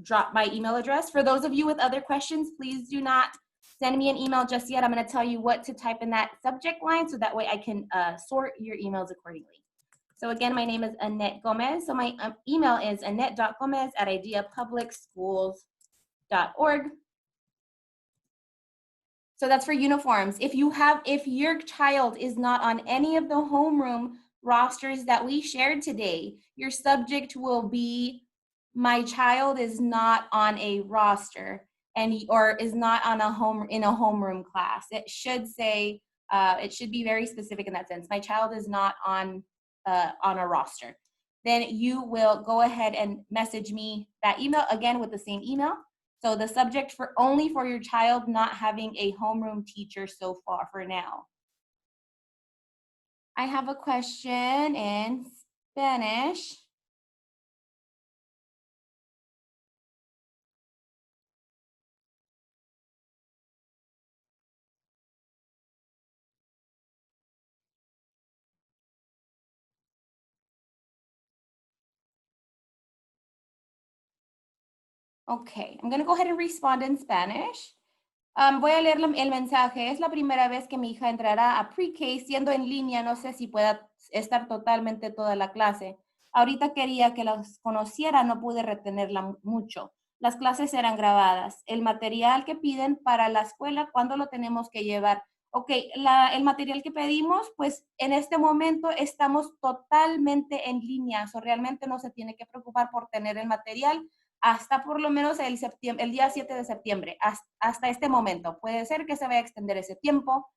drop my email address. For those of you with other questions, please do not send me an email just yet. I'm going to tell you what to type in that subject line so that way I can sort your emails accordingly. So again, my name is Annette Gomez. So my email is annette.gomez@ideapublicschools.org. So that's for uniforms. If your child is not on any of the homeroom rosters that we shared today, your subject will be, my child is not on a roster or is not on in a homeroom class. It should say, it should be very specific in that sense. My child is not on a roster. Then you will go ahead and message me that email again with the same email. So the subject only for your child not having a homeroom teacher so far for now. I have a question in Spanish. Okay, I'm going to go ahead and respond in Spanish. Voy a leer el mensaje. Es la primera vez que mi hija entrará a pre-K siendo en línea. No sé si pueda estar totalmente toda la clase. Ahorita quería que las conociera, no pude retenerla mucho. Las clases eran grabadas. El material que piden para la escuela, ¿cuándo lo tenemos que llevar? Ok, el material que pedimos, pues en este momento estamos totalmente en línea. O realmente no se tiene que preocupar por tener el material hasta por lo menos el día 7 de septiembre, hasta este momento. Puede ser que se vaya a extender ese tiempo.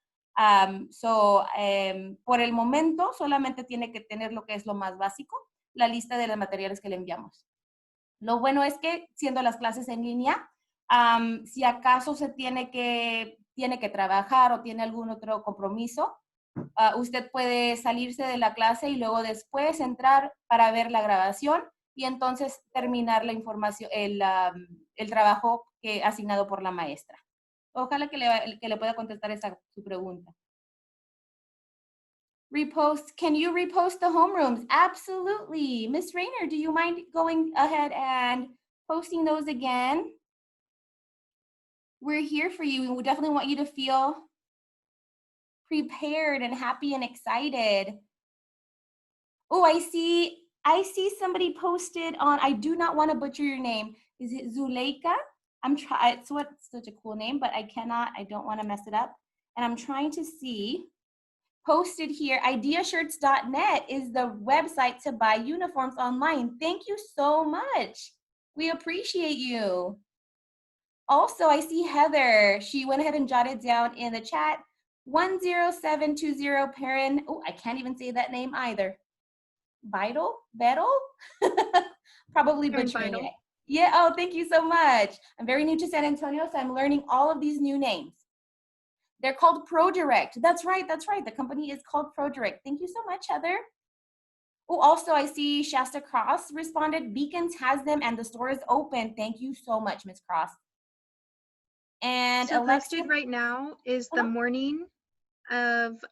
Por el momento solamente tiene que tener lo que es lo más básico, la lista de los materiales que le enviamos. Lo bueno es que siendo las clases en línea, si acaso se tiene que trabajar o tiene algún otro compromiso, usted puede salirse de la clase y luego después entrar para ver la grabación y entonces terminar la información, el trabajo asignado por la maestra. Ojalá que le pueda contestar su pregunta. Repost, can you repost the homerooms? Absolutely. Miss Rayner, do you mind going ahead and posting those again? We're here for you. We definitely want you to feel prepared and happy and excited. Oh, I see somebody posted on, I do not want to butcher your name. Is it Zuleika? It's such a cool name, but I don't want to mess it up. And I'm trying to see. Posted here, ideashirts.net is the website to buy uniforms online. Thank you so much. We appreciate you. Also, I see Heather. She went ahead and jotted down in the chat, 10720 Perrin. Oh, I can't even say that name either. Beidel? Probably butchering it. Yeah, oh, thank you so much. I'm very new to San Antonio, so I'm learning all of these new names. They're called ProDirect. That's right. The company is called ProDirect. Thank you so much, Heather. Oh, also, I see Shasta Cross responded, Beacons has them and the store is open. Thank you so much, Miss Cross. And So Alexa, posted right now is the morning of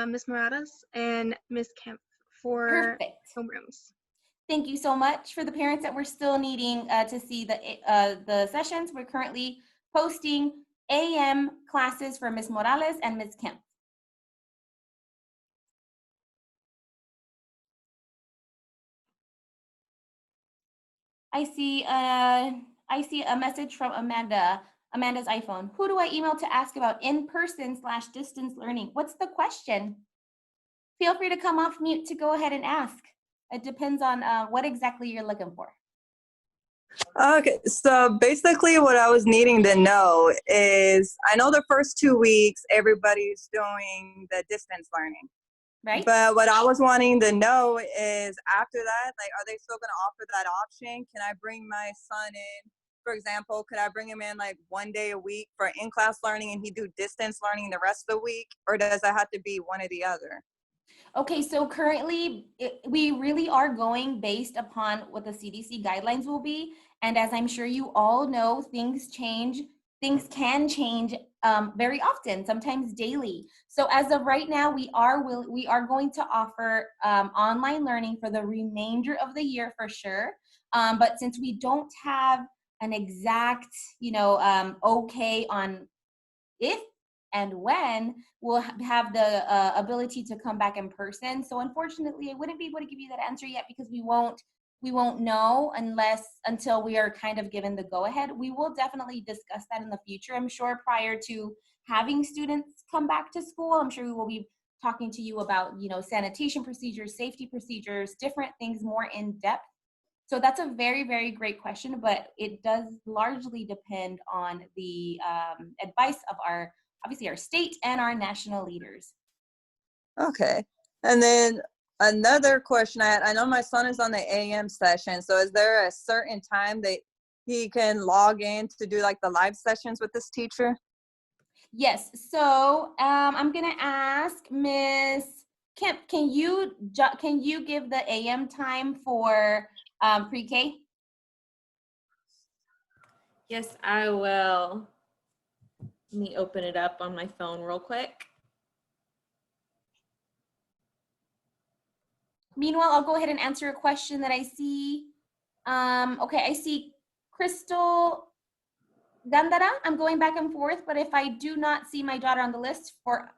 Miss Morales and Miss Kemp for homerooms. Thank you so much. For the parents that we're still needing to see the sessions, we're currently posting AM classes for Ms. Morales and Ms. Kemp. I see a message from Amanda's iPhone. Who do I email to ask about in-person/distance learning? What's the question? Feel free to come off mute to go ahead and ask. It depends on what exactly you're looking for. Okay, so basically what I was needing to know is, I know the first 2 weeks, everybody's doing the distance learning. Right. But what I was wanting to know is after that, like, are they still gonna offer that option? Can I bring my son in, for example, could I bring him in like 1 day a week for in-class learning and he do distance learning the rest of the week? Or does it have to be one or the other? Okay, so currently we really are going based upon what the CDC guidelines will be. And as I'm sure you all know, things change. Things can change very often, sometimes daily. So as of right now, we are going to offer online learning for the remainder of the year for sure. But since we don't have an exact, okay on if and when we'll have the ability to come back in person. So unfortunately, I wouldn't be able to give you that answer yet because we won't know until we are kind of given the go ahead. We will definitely discuss that in the future. I'm sure prior to having students come back to school, I'm sure we will be talking to you about, sanitation procedures, safety procedures, different things more in depth. So that's a very, very great question, but it does largely depend on the advice of obviously our state and our national leaders. Okay. And then another question I know my son is on the AM session. So is there a certain time that he can log in to do like the live sessions with this teacher? Yes. So I'm going to ask Ms. Kemp, can you give the AM time for pre-K? Yes, I will. Let me open it up on my phone real quick. Meanwhile, I'll go ahead and answer a question that I see. Okay, I see Crystal Gandara. I'm going back and forth, but if I do not see my daughter on the list for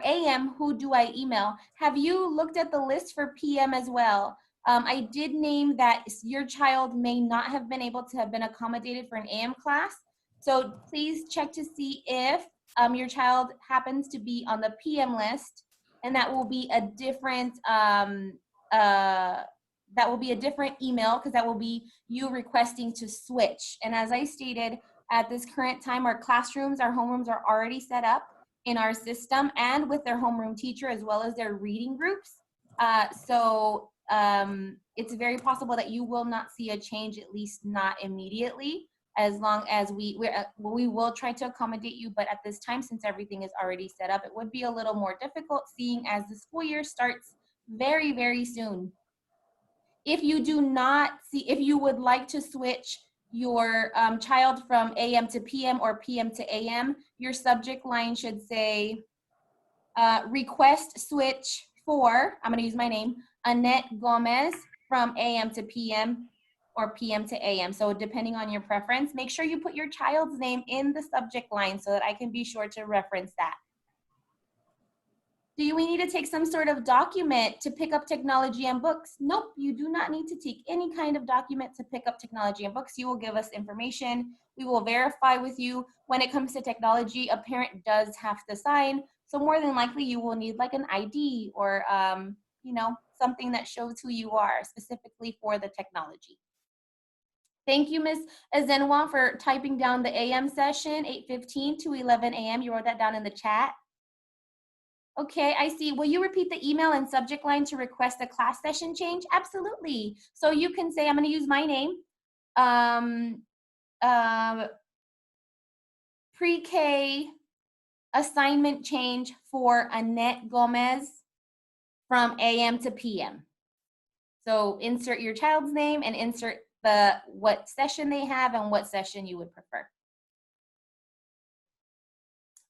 AM, who do I email? Have you looked at the list for PM as well? I did name that your child may not have been able to have been accommodated for an AM class. So please check to see if your child happens to be on the PM list, and that will be a different email, because that will be you requesting to switch. And as I stated, at this current time, our classrooms, our homerooms are already set up in our system and with their homeroom teacher as well as their reading groups. So it's very possible that you will not see a change, at least not immediately, as long as we will try to accommodate you. But at this time, since everything is already set up, it would be a little more difficult, seeing as the school year starts very, very soon. If you do not see, if you would like to switch your child from AM to PM or PM to AM, your subject line should say, request switch for, I'm going to use my name, Annette Gomez, from AM to PM or PM to AM. So depending on your preference, make sure you put your child's name in the subject line so that I can be sure to reference that. Do we need to take some sort of document to pick up technology and books? Nope, you do not need to take any kind of document to pick up technology and books. You will give us information. We will verify with you. When it comes to technology, a parent does have to sign. So more than likely you will need like an ID or something that shows who you are specifically for the technology. Thank you, Ms. Azenwa, for typing down the AM session, 8:15 to 11 a.m. You wrote that down in the chat. Okay, I see. Will you repeat the email and subject line to request a class session change? Absolutely. So you can say, I'm going to use my name, pre-K assignment change for Annette Gomez from AM to PM. So insert your child's name and insert what session they have and what session you would prefer.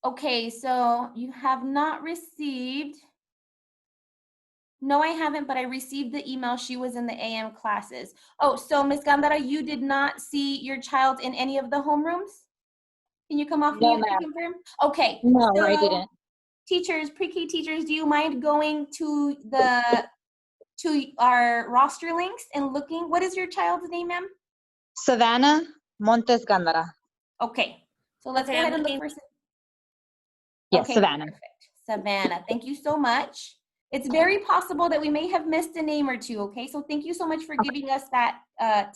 Okay, so you have not received. No, I haven't, but I received the email. She was in the AM classes. Oh, so Ms. Gandara, you did not see your child in any of the homerooms? Can you come off mute to confirm? Okay. No, so I didn't. Teachers, pre-K teachers, do you mind going to our roster links and looking? What is your child's name, ma'am? Savannah Montes Gandara. Okay, so let's go ahead and look for. Yes, Okay, Savannah. perfect. Savannah, thank you so much. It's very possible that we may have missed a name or two, okay? So thank you so much for giving us that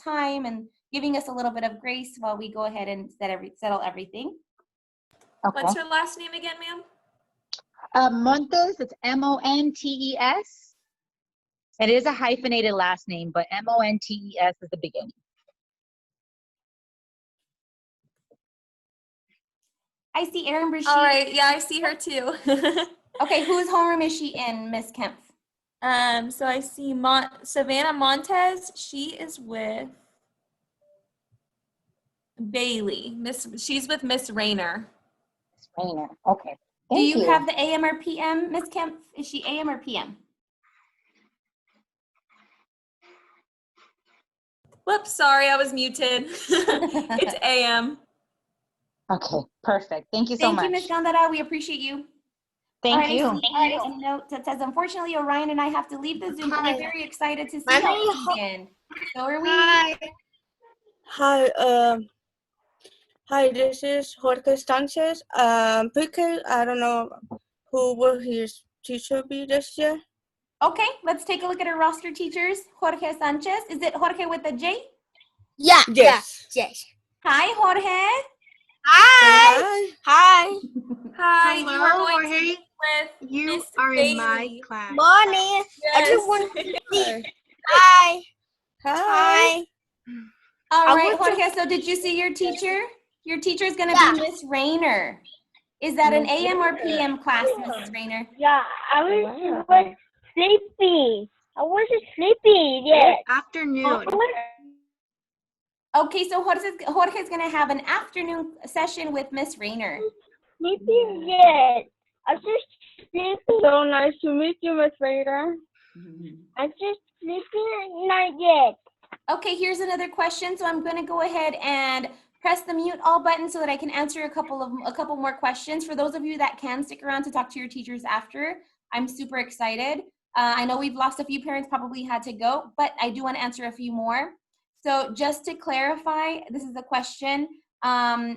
time and giving us a little bit of grace while we go ahead and settle everything. Okay. What's her last name again, ma'am? Montes, it's M-O-N-T-E-S. It is a hyphenated last name, but M-O-N-T-E-S is the beginning. I see Erin Brashid. All right, yeah, I see her too. Okay, whose homeroom is she in, Miss Kempf? So I see Savannah Montes. She is with Bailey. She's with Miss Rayner. Miss Rayner. Okay. Do you have the AM or PM, Miss Kempf? Is she AM or PM? Whoops, sorry, I was muted. It's AM. Okay, perfect. Thank you so much. Thank you, Ms. Gandara. We appreciate you. Thank you. All right, I see a note that says, unfortunately, Orion and I have to leave the Zoom, but we're very excited to see you again. So are we. Hi, this is Jorge Sanchez. Pre-K, I don't know who will his teacher be this year. Okay, let's take a look at our roster teachers. Jorge Sanchez. Is it Jorge with a J? Yeah. Yes. Yes. Hi, Jorge. Hi. Hi. Hi, Hello, you are going Jorge. to meet with You Miss are Bailey. in my class. Morning. Yes. I just want to see. Hi. Hi. All right, Jorge, so did you see your teacher? Your teacher is going to be Miss Rayner. Is that an AM or PM class, Mrs. Rayner? Yeah, I was sleepy. I was sleepy. Yes. Afternoon. Okay, so Jorge's going to have an afternoon session with Miss Rayner. Sleepy. Yes. I just sleepy. So nice to meet you, Miss Rayner. I just sleepy. Not yet. Okay, here's another question. So I'm going to go ahead and press the mute all button so that I can answer a couple more questions. For those of you that can stick around to talk to your teachers after, I'm super excited. I know we've lost a few parents, probably had to go, but I do want to answer a few more. So just to clarify, this is a question.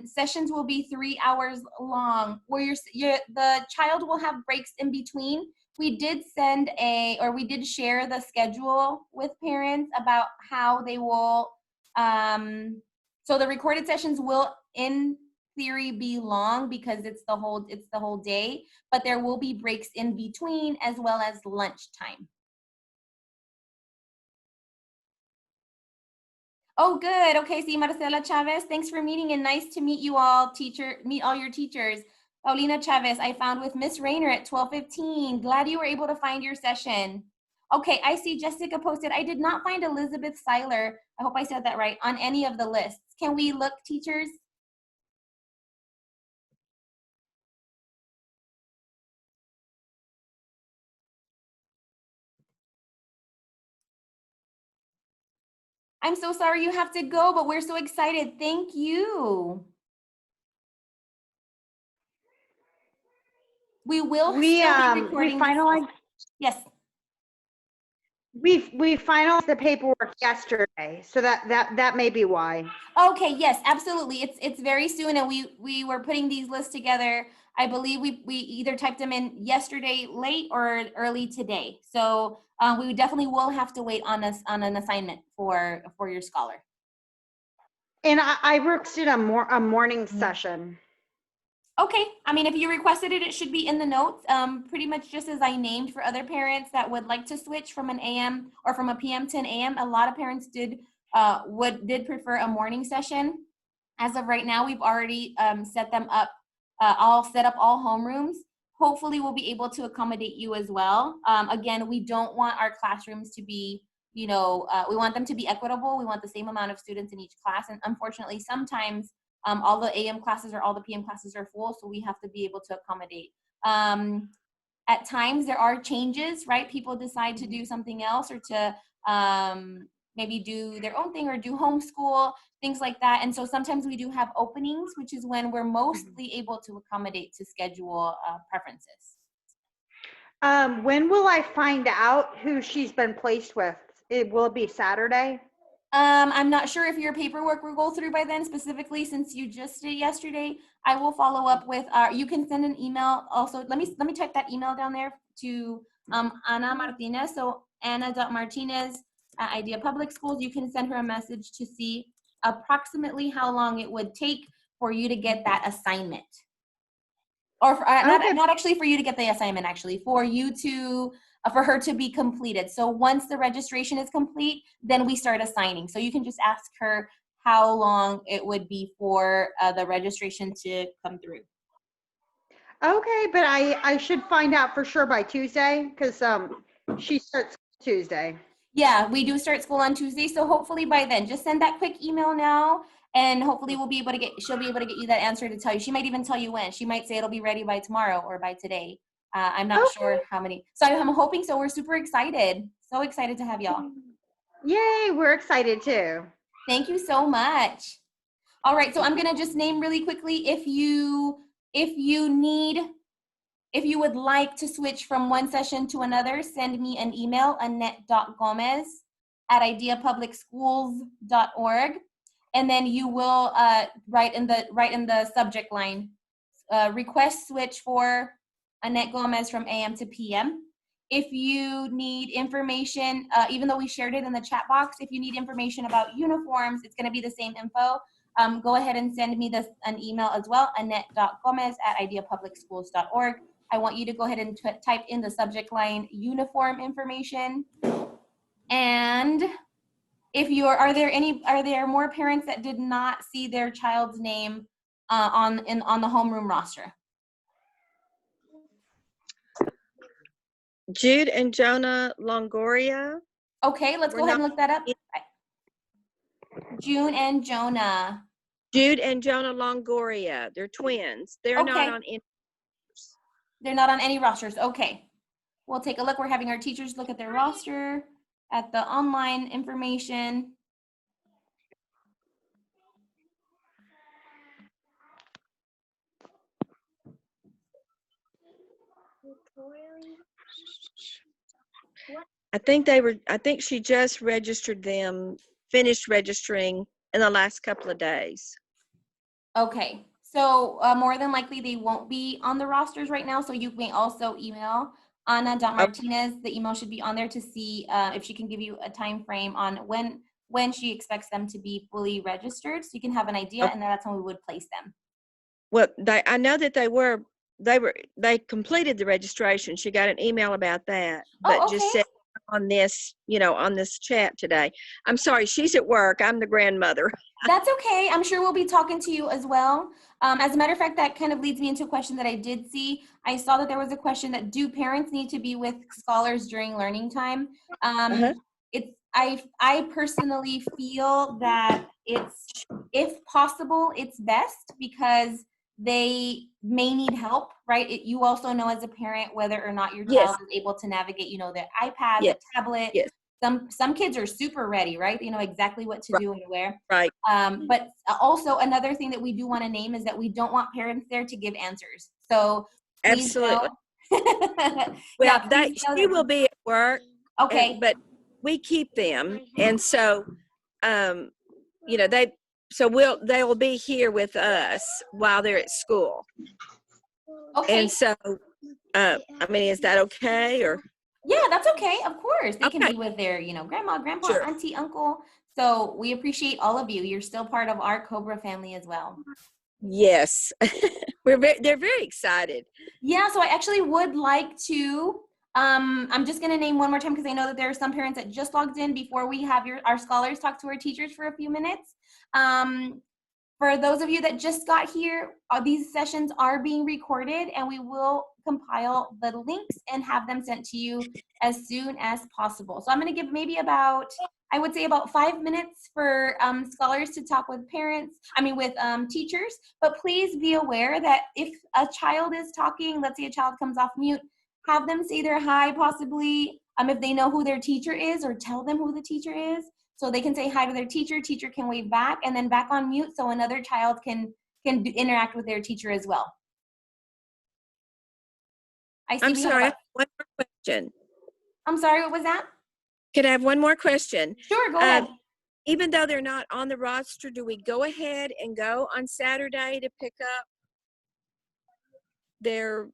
Sessions will be 3 hours long, where the child will have breaks in between. We did we did share the schedule with parents about how they will, so the recorded sessions will in theory be long because it's the whole day, but there will be breaks in between as well as lunchtime. Oh, good. Okay, see, Marcela Chavez, thanks for meeting and nice to meet you all, meet all your teachers. Paulina Chavez, I found with Miss Rayner at 12:15. Glad you were able to find your session. Okay, I see Jessica posted, I did not find Elizabeth Seiler, I hope I said that right, on any of the lists. Can we look, teachers? I'm so sorry you have to go, but we're so excited. Thank you. We will still be recording. We finalized. Yes. We finalized the paperwork yesterday, so that may be why. Okay. Yes, absolutely. It's very soon, and we were putting these lists together. I believe we either typed them in yesterday late or early today. So we definitely will have to wait on an assignment for your scholar. And I requested a morning session. Okay, I mean, if you requested it, it should be in the notes, pretty much just as I named for other parents that would like to switch from an AM or from a PM to an AM. A lot of parents did prefer a morning session. As of right now, we've already set them up, set up all homerooms. Hopefully we'll be able to accommodate you as well. Again, we don't want our classrooms to be, we want them to be equitable. We want the same amount of students in each class. And unfortunately, sometimes all the AM classes or all the PM classes are full, so we have to be able to accommodate. At times there are changes, right? People decide to do something else or to maybe do their own thing or do homeschool, things like that. And so sometimes we do have openings, which is when we're mostly able to accommodate to schedule preferences. When will I find out who she's been placed with? Will it be Saturday? I'm not sure if your paperwork will go through by then, specifically since you just did yesterday. I will follow up with, you can send an email also. Let me type that email down there to Ana Martinez. So Ana.Martinez at Idea Public Schools. You can send her a message to see approximately how long it would take for you to get that assignment. Or for, not actually for you to get the assignment, actually, for you to, for her to be completed. So once the registration is complete, then we start assigning. So you can just ask her how long it would be for the registration to come through. Okay, but I should find out for sure by Tuesday because she starts Tuesday. Yeah, we do start school on Tuesday, so hopefully by then, just send that quick email now, and hopefully she'll be able to get you that answer to tell you. She might even tell you when. She might say it'll be ready by tomorrow or by today. I'm not sure how many. So I'm hoping so. We're super excited. So excited to have y'all. Yay, we're excited too. Thank you so much. All right, so I'm gonna just name really quickly if you would like to switch from one session to another, send me an email, annette.gomez@ideapublicschools.org, and then you will write in the subject line, request switch for Annette Gomez from AM to PM. If you need information, even though we shared it in the chat box, if you need information about uniforms, it's going to be the same info. Go ahead and send me an email as well, annette.gomez@ideapublicschools.org. I want you to go ahead and type in the subject line uniform information. And if are there more parents that did not see their child's name on the homeroom roster? Jude and Jonah Longoria. Okay, let's go ahead and look that up. June and Jonah. Jude and Jonah Longoria. They're twins. They're not on any. They're not on any rosters. Okay. We'll take a look. We're having our teachers look at their roster, at the online information. I think she just registered them, finished registering in the last couple of days. Okay, so more than likely they won't be on the rosters right now, so you may also email Ana.Martinez. The email should be on there to see if she can give you a time frame on when she expects them to be fully registered, so you can have an idea, and then that's when we would place them. Well, I know that they completed the registration. She got an email about that, but Oh, just okay. said on this, on this chat today. I'm sorry, she's at work. I'm the grandmother. That's okay. I'm sure we'll be talking to you as well. As a matter of fact, that kind of leads me into a question that I did see. I saw that there was a question that do parents need to be with scholars during learning time? I personally feel that if possible, it's best because they may need help, right? You also know as a parent whether or not your child is able to navigate, the iPad, the tablet. Yes. Some kids are super ready, right? They know exactly what to do and where. Right. But also another thing that we do want to name is that we don't want parents there to give answers. So please Absolutely. Well, she will be at work. Okay. But we keep them, and so they will be here with us while they're at school. Okay. And so is that okay, or? Yeah, that's okay. Of course. They can be with their, grandma, grandpa, auntie, uncle. So we appreciate all of you. You're still part of our Cobra family as well. Yes. They're very excited. Yeah, so I actually would like to, I'm just going to name one more time because I know that there are some parents that just logged in before we have our scholars talk to our teachers for a few minutes. For those of you that just got here, these sessions are being recorded and we will compile the links and have them sent to you as soon as possible. So I'm going to give maybe about 5 minutes for scholars to talk with teachers, but please be aware that if a child is talking, let's say a child comes off mute, have them say their hi possibly, if they know who their teacher is, or tell them who the teacher is. So they can say hi to their teacher can wave back, and then back on mute so another child can interact with their teacher as well. I'm sorry, I have one more question. I'm sorry, what was that? Could I have one more question? Sure, go ahead. Even though they're not on the roster, do we go ahead and go on Saturday to pick up their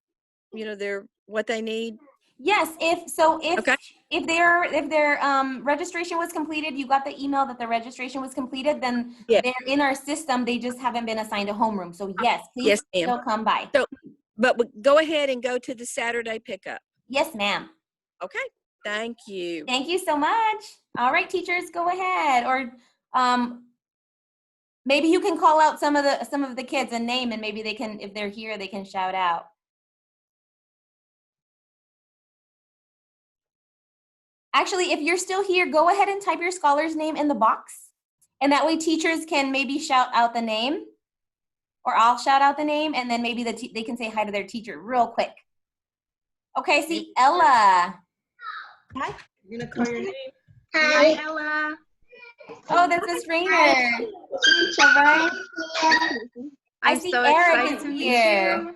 what they need? Yes, if their registration was completed, you got the email that the registration was completed, then they're in our system. They just haven't been assigned a homeroom. So yes, please still come by. So, but go ahead and go to the Saturday pickup. Yes, ma'am. Okay. Thank you. Thank you so much. All right, teachers, go ahead. Or maybe you can call out some of the kids and name, and maybe they can, if they're here, they can shout out. Actually, if you're still here, go ahead and type your scholar's name in the box. And that way teachers can maybe shout out the name, or I'll shout out the name, and then maybe they can say hi to their teacher real quick. Okay, see, Ella. Hi. You're gonna call your name. Hi, Ella. Oh, that's Miss Rainer. I see so Eric excited is here.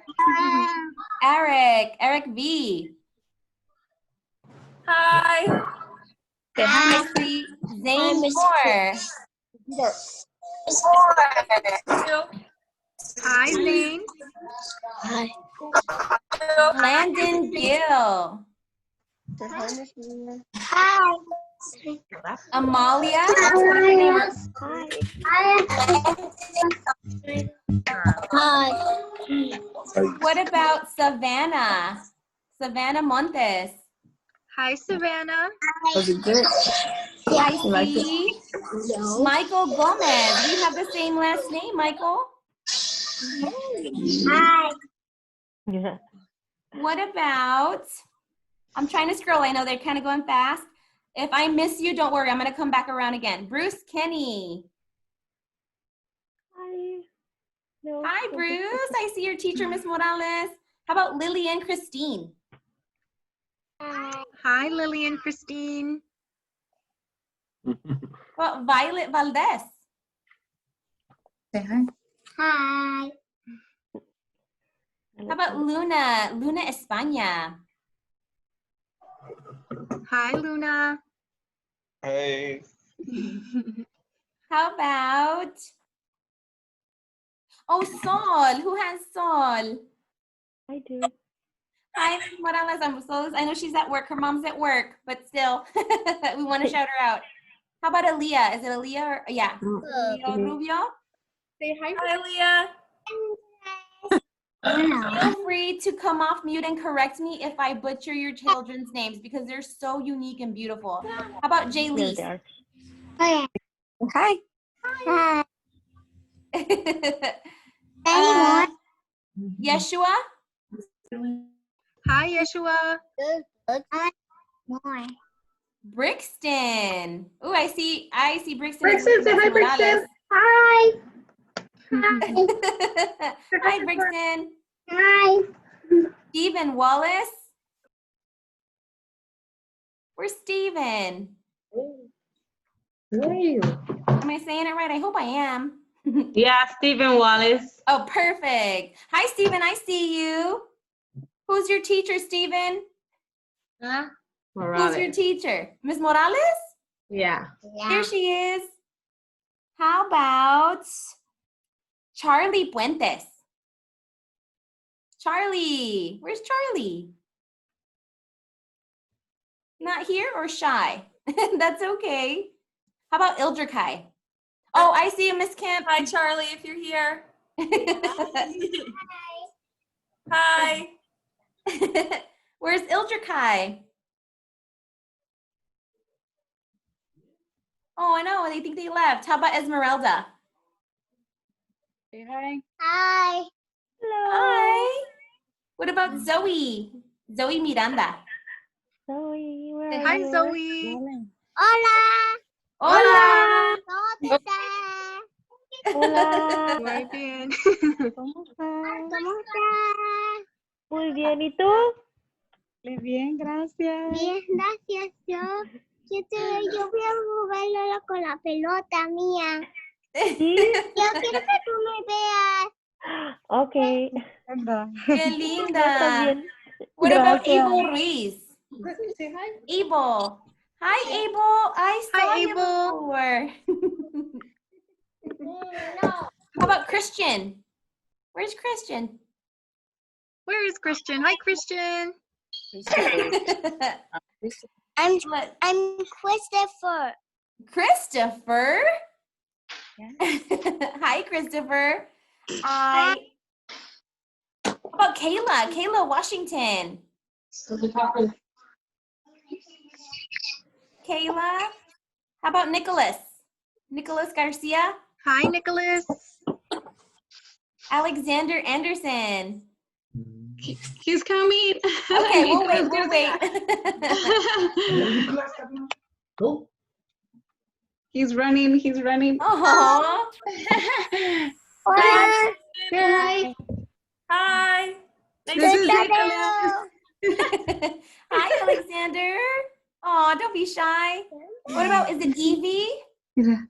Eric V. Hi. I see Zane Moore. Hi, Zane. Hi. Landon Gill. Hi. Amalia. Hi. What about Savannah? Savannah Montes. Hi, Savannah. Was it good? I see Michael Gomez. We have the same last name, Michael. Hi. What about, I'm trying to scroll. I know they're kind of going fast. If I miss you, don't worry. I'm going to come back around again. Bruce Kenny. Hi. No. Hi, Bruce. I see your teacher, Miss Morales. How about Lily and Christine? Hi, Lily and Christine. Well, Violet Valdez. Say hi. Hi. How about Luna España? Hi, Luna. Hey. How about, oh, Sol. Who has Sol? I do. Hi, Ms. Morales. I know she's at work. Her mom's at work, but still, we want to shout her out. How about Aaliyah? Is it Aaliyah? Or, yeah. Aaliyah Rubio? Say hi, Leah. Feel free to come off mute and correct me if I butcher your children's names because they're so unique and beautiful. How about Jay Here Lee? they are. Hi. uh, Yeshua? Hi, Yeshua. Brixton. Oh, I see Brixton. Brixton, say hi, Brixton. Hi. Hi, Brixton. Hi. Stephen Wallace. Where's Stephen? Hey. Am I saying it right? I hope I am. Yeah, Stephen Wallace. Oh, perfect. Hi, Stephen. I see you. Who's your teacher, Stephen? Huh? Who's your teacher? Ms. Morales? Yeah. Here she is. How about Charlie Puentes? Charlie. Where's Charlie? Not here or shy? That's okay. How about Ildrakai? Oh, I see you, Miss Kemp. Hi, Charlie, if you're here. Hi. Where's Ildrakai? Oh, I know. They think they left. How about Esmeralda? Say hi. Hi. Hi. What about Zoe? Zoe Miranda. Zoe, where are Hi, you? Zoe. Hola. Hola. ¿Cómo estás? Hola. Muy bien. ¿Cómo estás? ¿Cómo estás? Muy bien, ¿y tú? Muy bien, gracias. Bien, gracias. Yo voy a jugar con la pelota mía. ¿Sí? Yo quiero que tú me veas. Ok. Qué Está linda. bien. What about Gracias. Abel Ruiz? Abel. Hi, Abel. I saw Hi, you Abel. before. How about Christian? Where's Christian? Where is Christian? Hi, Christian. I'm Christopher. Christopher? Hi, Christopher. How about Kayla? Kayla Washington. Kayla. How about Nicholas? Nicholas Garcia. Hi, Nicholas. Alexander Anderson. He's coming. Okay, we'll wait. We'll wait. He's running. He's running. Aww. Hola. Hi. Hi. Nice This to is meet Nicholas. Hi, Alexander. Oh, don't be shy. What about, is it Evie? Mira,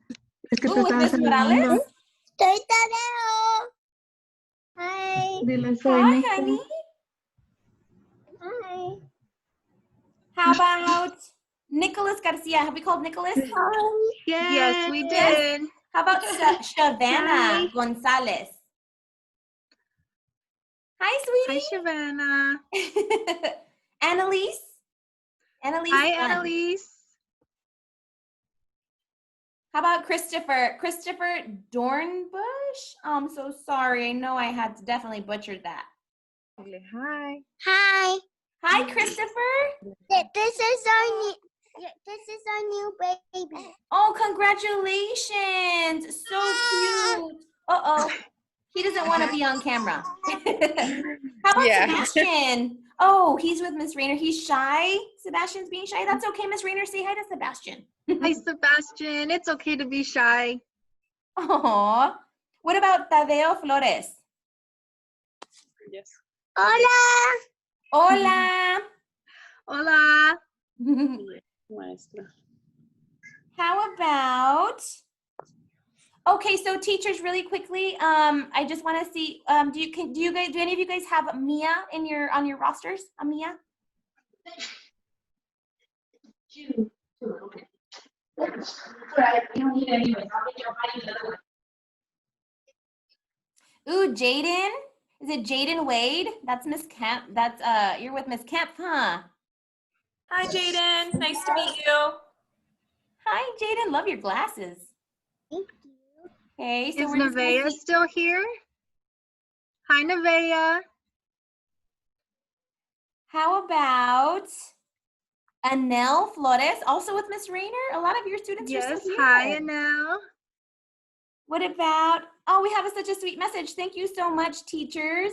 es que te Ooh, with estaba Miss Morales? saludando. Soy Tadeo. Hi. Dile, soy Hi, Nico. honey. Hi. How about Nicholas Garcia? Have we called Nicholas? Yes, we Yes. did. How about Shavannah Gonzalez? Hi, Hi, sweetie. Shavannah. Annalise? Annalise. Hi, Dunn. Annalise. How about Christopher? Christopher Dornbush? Oh, I'm so sorry. I know I had to definitely butcher that. Hi. Hi. Hi, Christopher. This is our new baby. Oh, congratulations. So cute. Uh-oh. He doesn't want to be on camera. How about Sebastian? Oh, he's with Miss Rayner. He's shy. Sebastian's being shy. That's okay, Miss Rayner. Say hi to Sebastian. Hi, Sebastian. It's okay to be shy. Aw. What about Tadeo Flores? Yes. Hola. Hola. Hola. Maestra. How about, okay, so teachers, really quickly, I just want to see, do any of you guys have Mia on your rosters? Mia? Ooh, Jaden. Is it Jaden Wade? That's Miss Kemp. That's you're with Miss Kemp, huh? Hi, Jaden. Nice to meet you. Hi, Jaden. Love your glasses. Thank you. Okay, so Is we're just gonna Nevaeh see. still here? Hi, Nevaeh. How about Anel Flores, also with Miss Rayner? A lot of your students are Yes, still here. hi, Anel. What about, oh, we have such a sweet message. Thank you so much, teachers.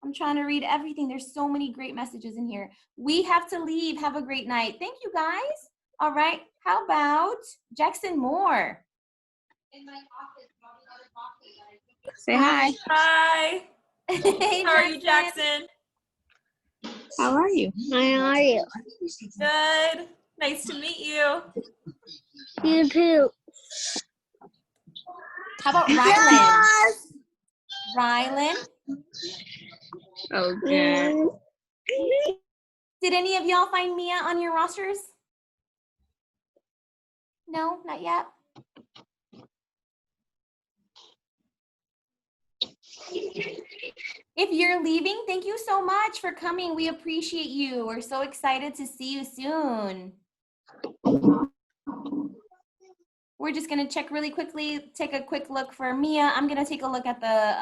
I'm trying to read everything. There's so many great messages in here. We have to leave. Have a great night. Thank you, guys. All right. How about Jackson Moore? Say hi. Hi. Hey, How are you, Jackson? How are you? How are you? Good. Nice to meet you. You too. How about Rylan? Rylan? Okay. Did any of y'all find Mia on your rosters? No, not yet. If you're leaving, thank you so much for coming. We appreciate you. We're so excited to see you soon. We're just gonna check really quickly, take a quick look for Mia. I'm gonna take a look at the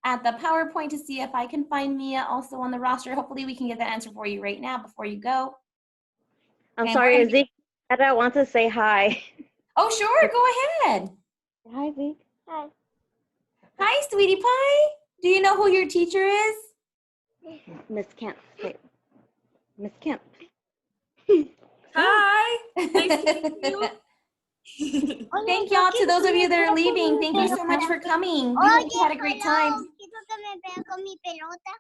PowerPoint to see if I can find Mia also on the roster. Hopefully we can get the answer for you right now before you go. I'm And sorry, we're gonna Zeke. I want to say hi. Oh, sure, go ahead. Hi, Zeke. Hi. Hi, sweetie pie. Do you know who your teacher is? Miss Kemp. Wait. Miss Kemp. Hi. Nice to meet you. Thank y'all to those of you that are leaving. Thank you so much for coming. We hope you had a great time. Quiero que me vea con mi pelota.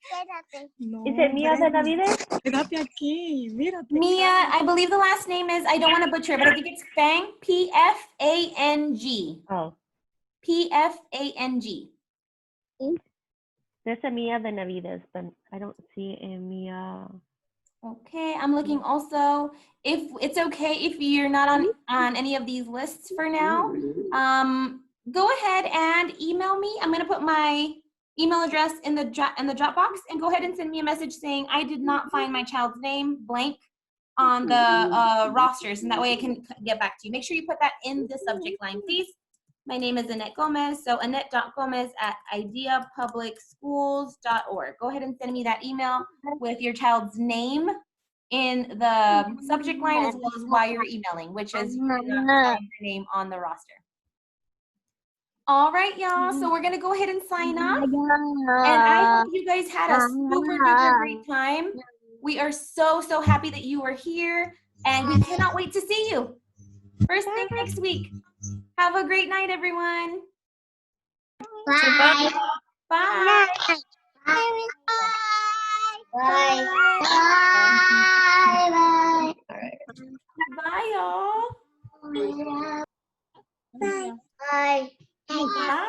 Espérate. Dice Mia Benavides. Quédate aquí. Mírate. Mia, I believe the last name is, I don't want to butcher it, but I think it's Fang, P-F-A-N-G. Oh. P-F-A-N-G. There's a Mia Benavides, but I don't see a Mia. Okay, I'm looking also, if it's okay if you're not on any of these lists for now, go ahead and email me. I'm gonna put my email address in the Dropbox and go ahead and send me a message saying I did not find my child's name blank on the rosters, and that way I can get back to you. Make sure you put that in the subject line, please. My name is Annette Gomez, so annette.gomez@ideapublicschools.org. Go ahead and send me that email with your child's name in the subject line as well as why you're emailing, which is you did not find your name on the roster. All right, y'all, so we're gonna go ahead and sign off. And I hope you guys had a super duper great time. We are so, so happy that you are here, and we cannot wait to see you. First thing next week. Have a great night, everyone. Bye. Bye. Bye. Bye. Bye. Bye, y'all. Bye. Bye. Bye.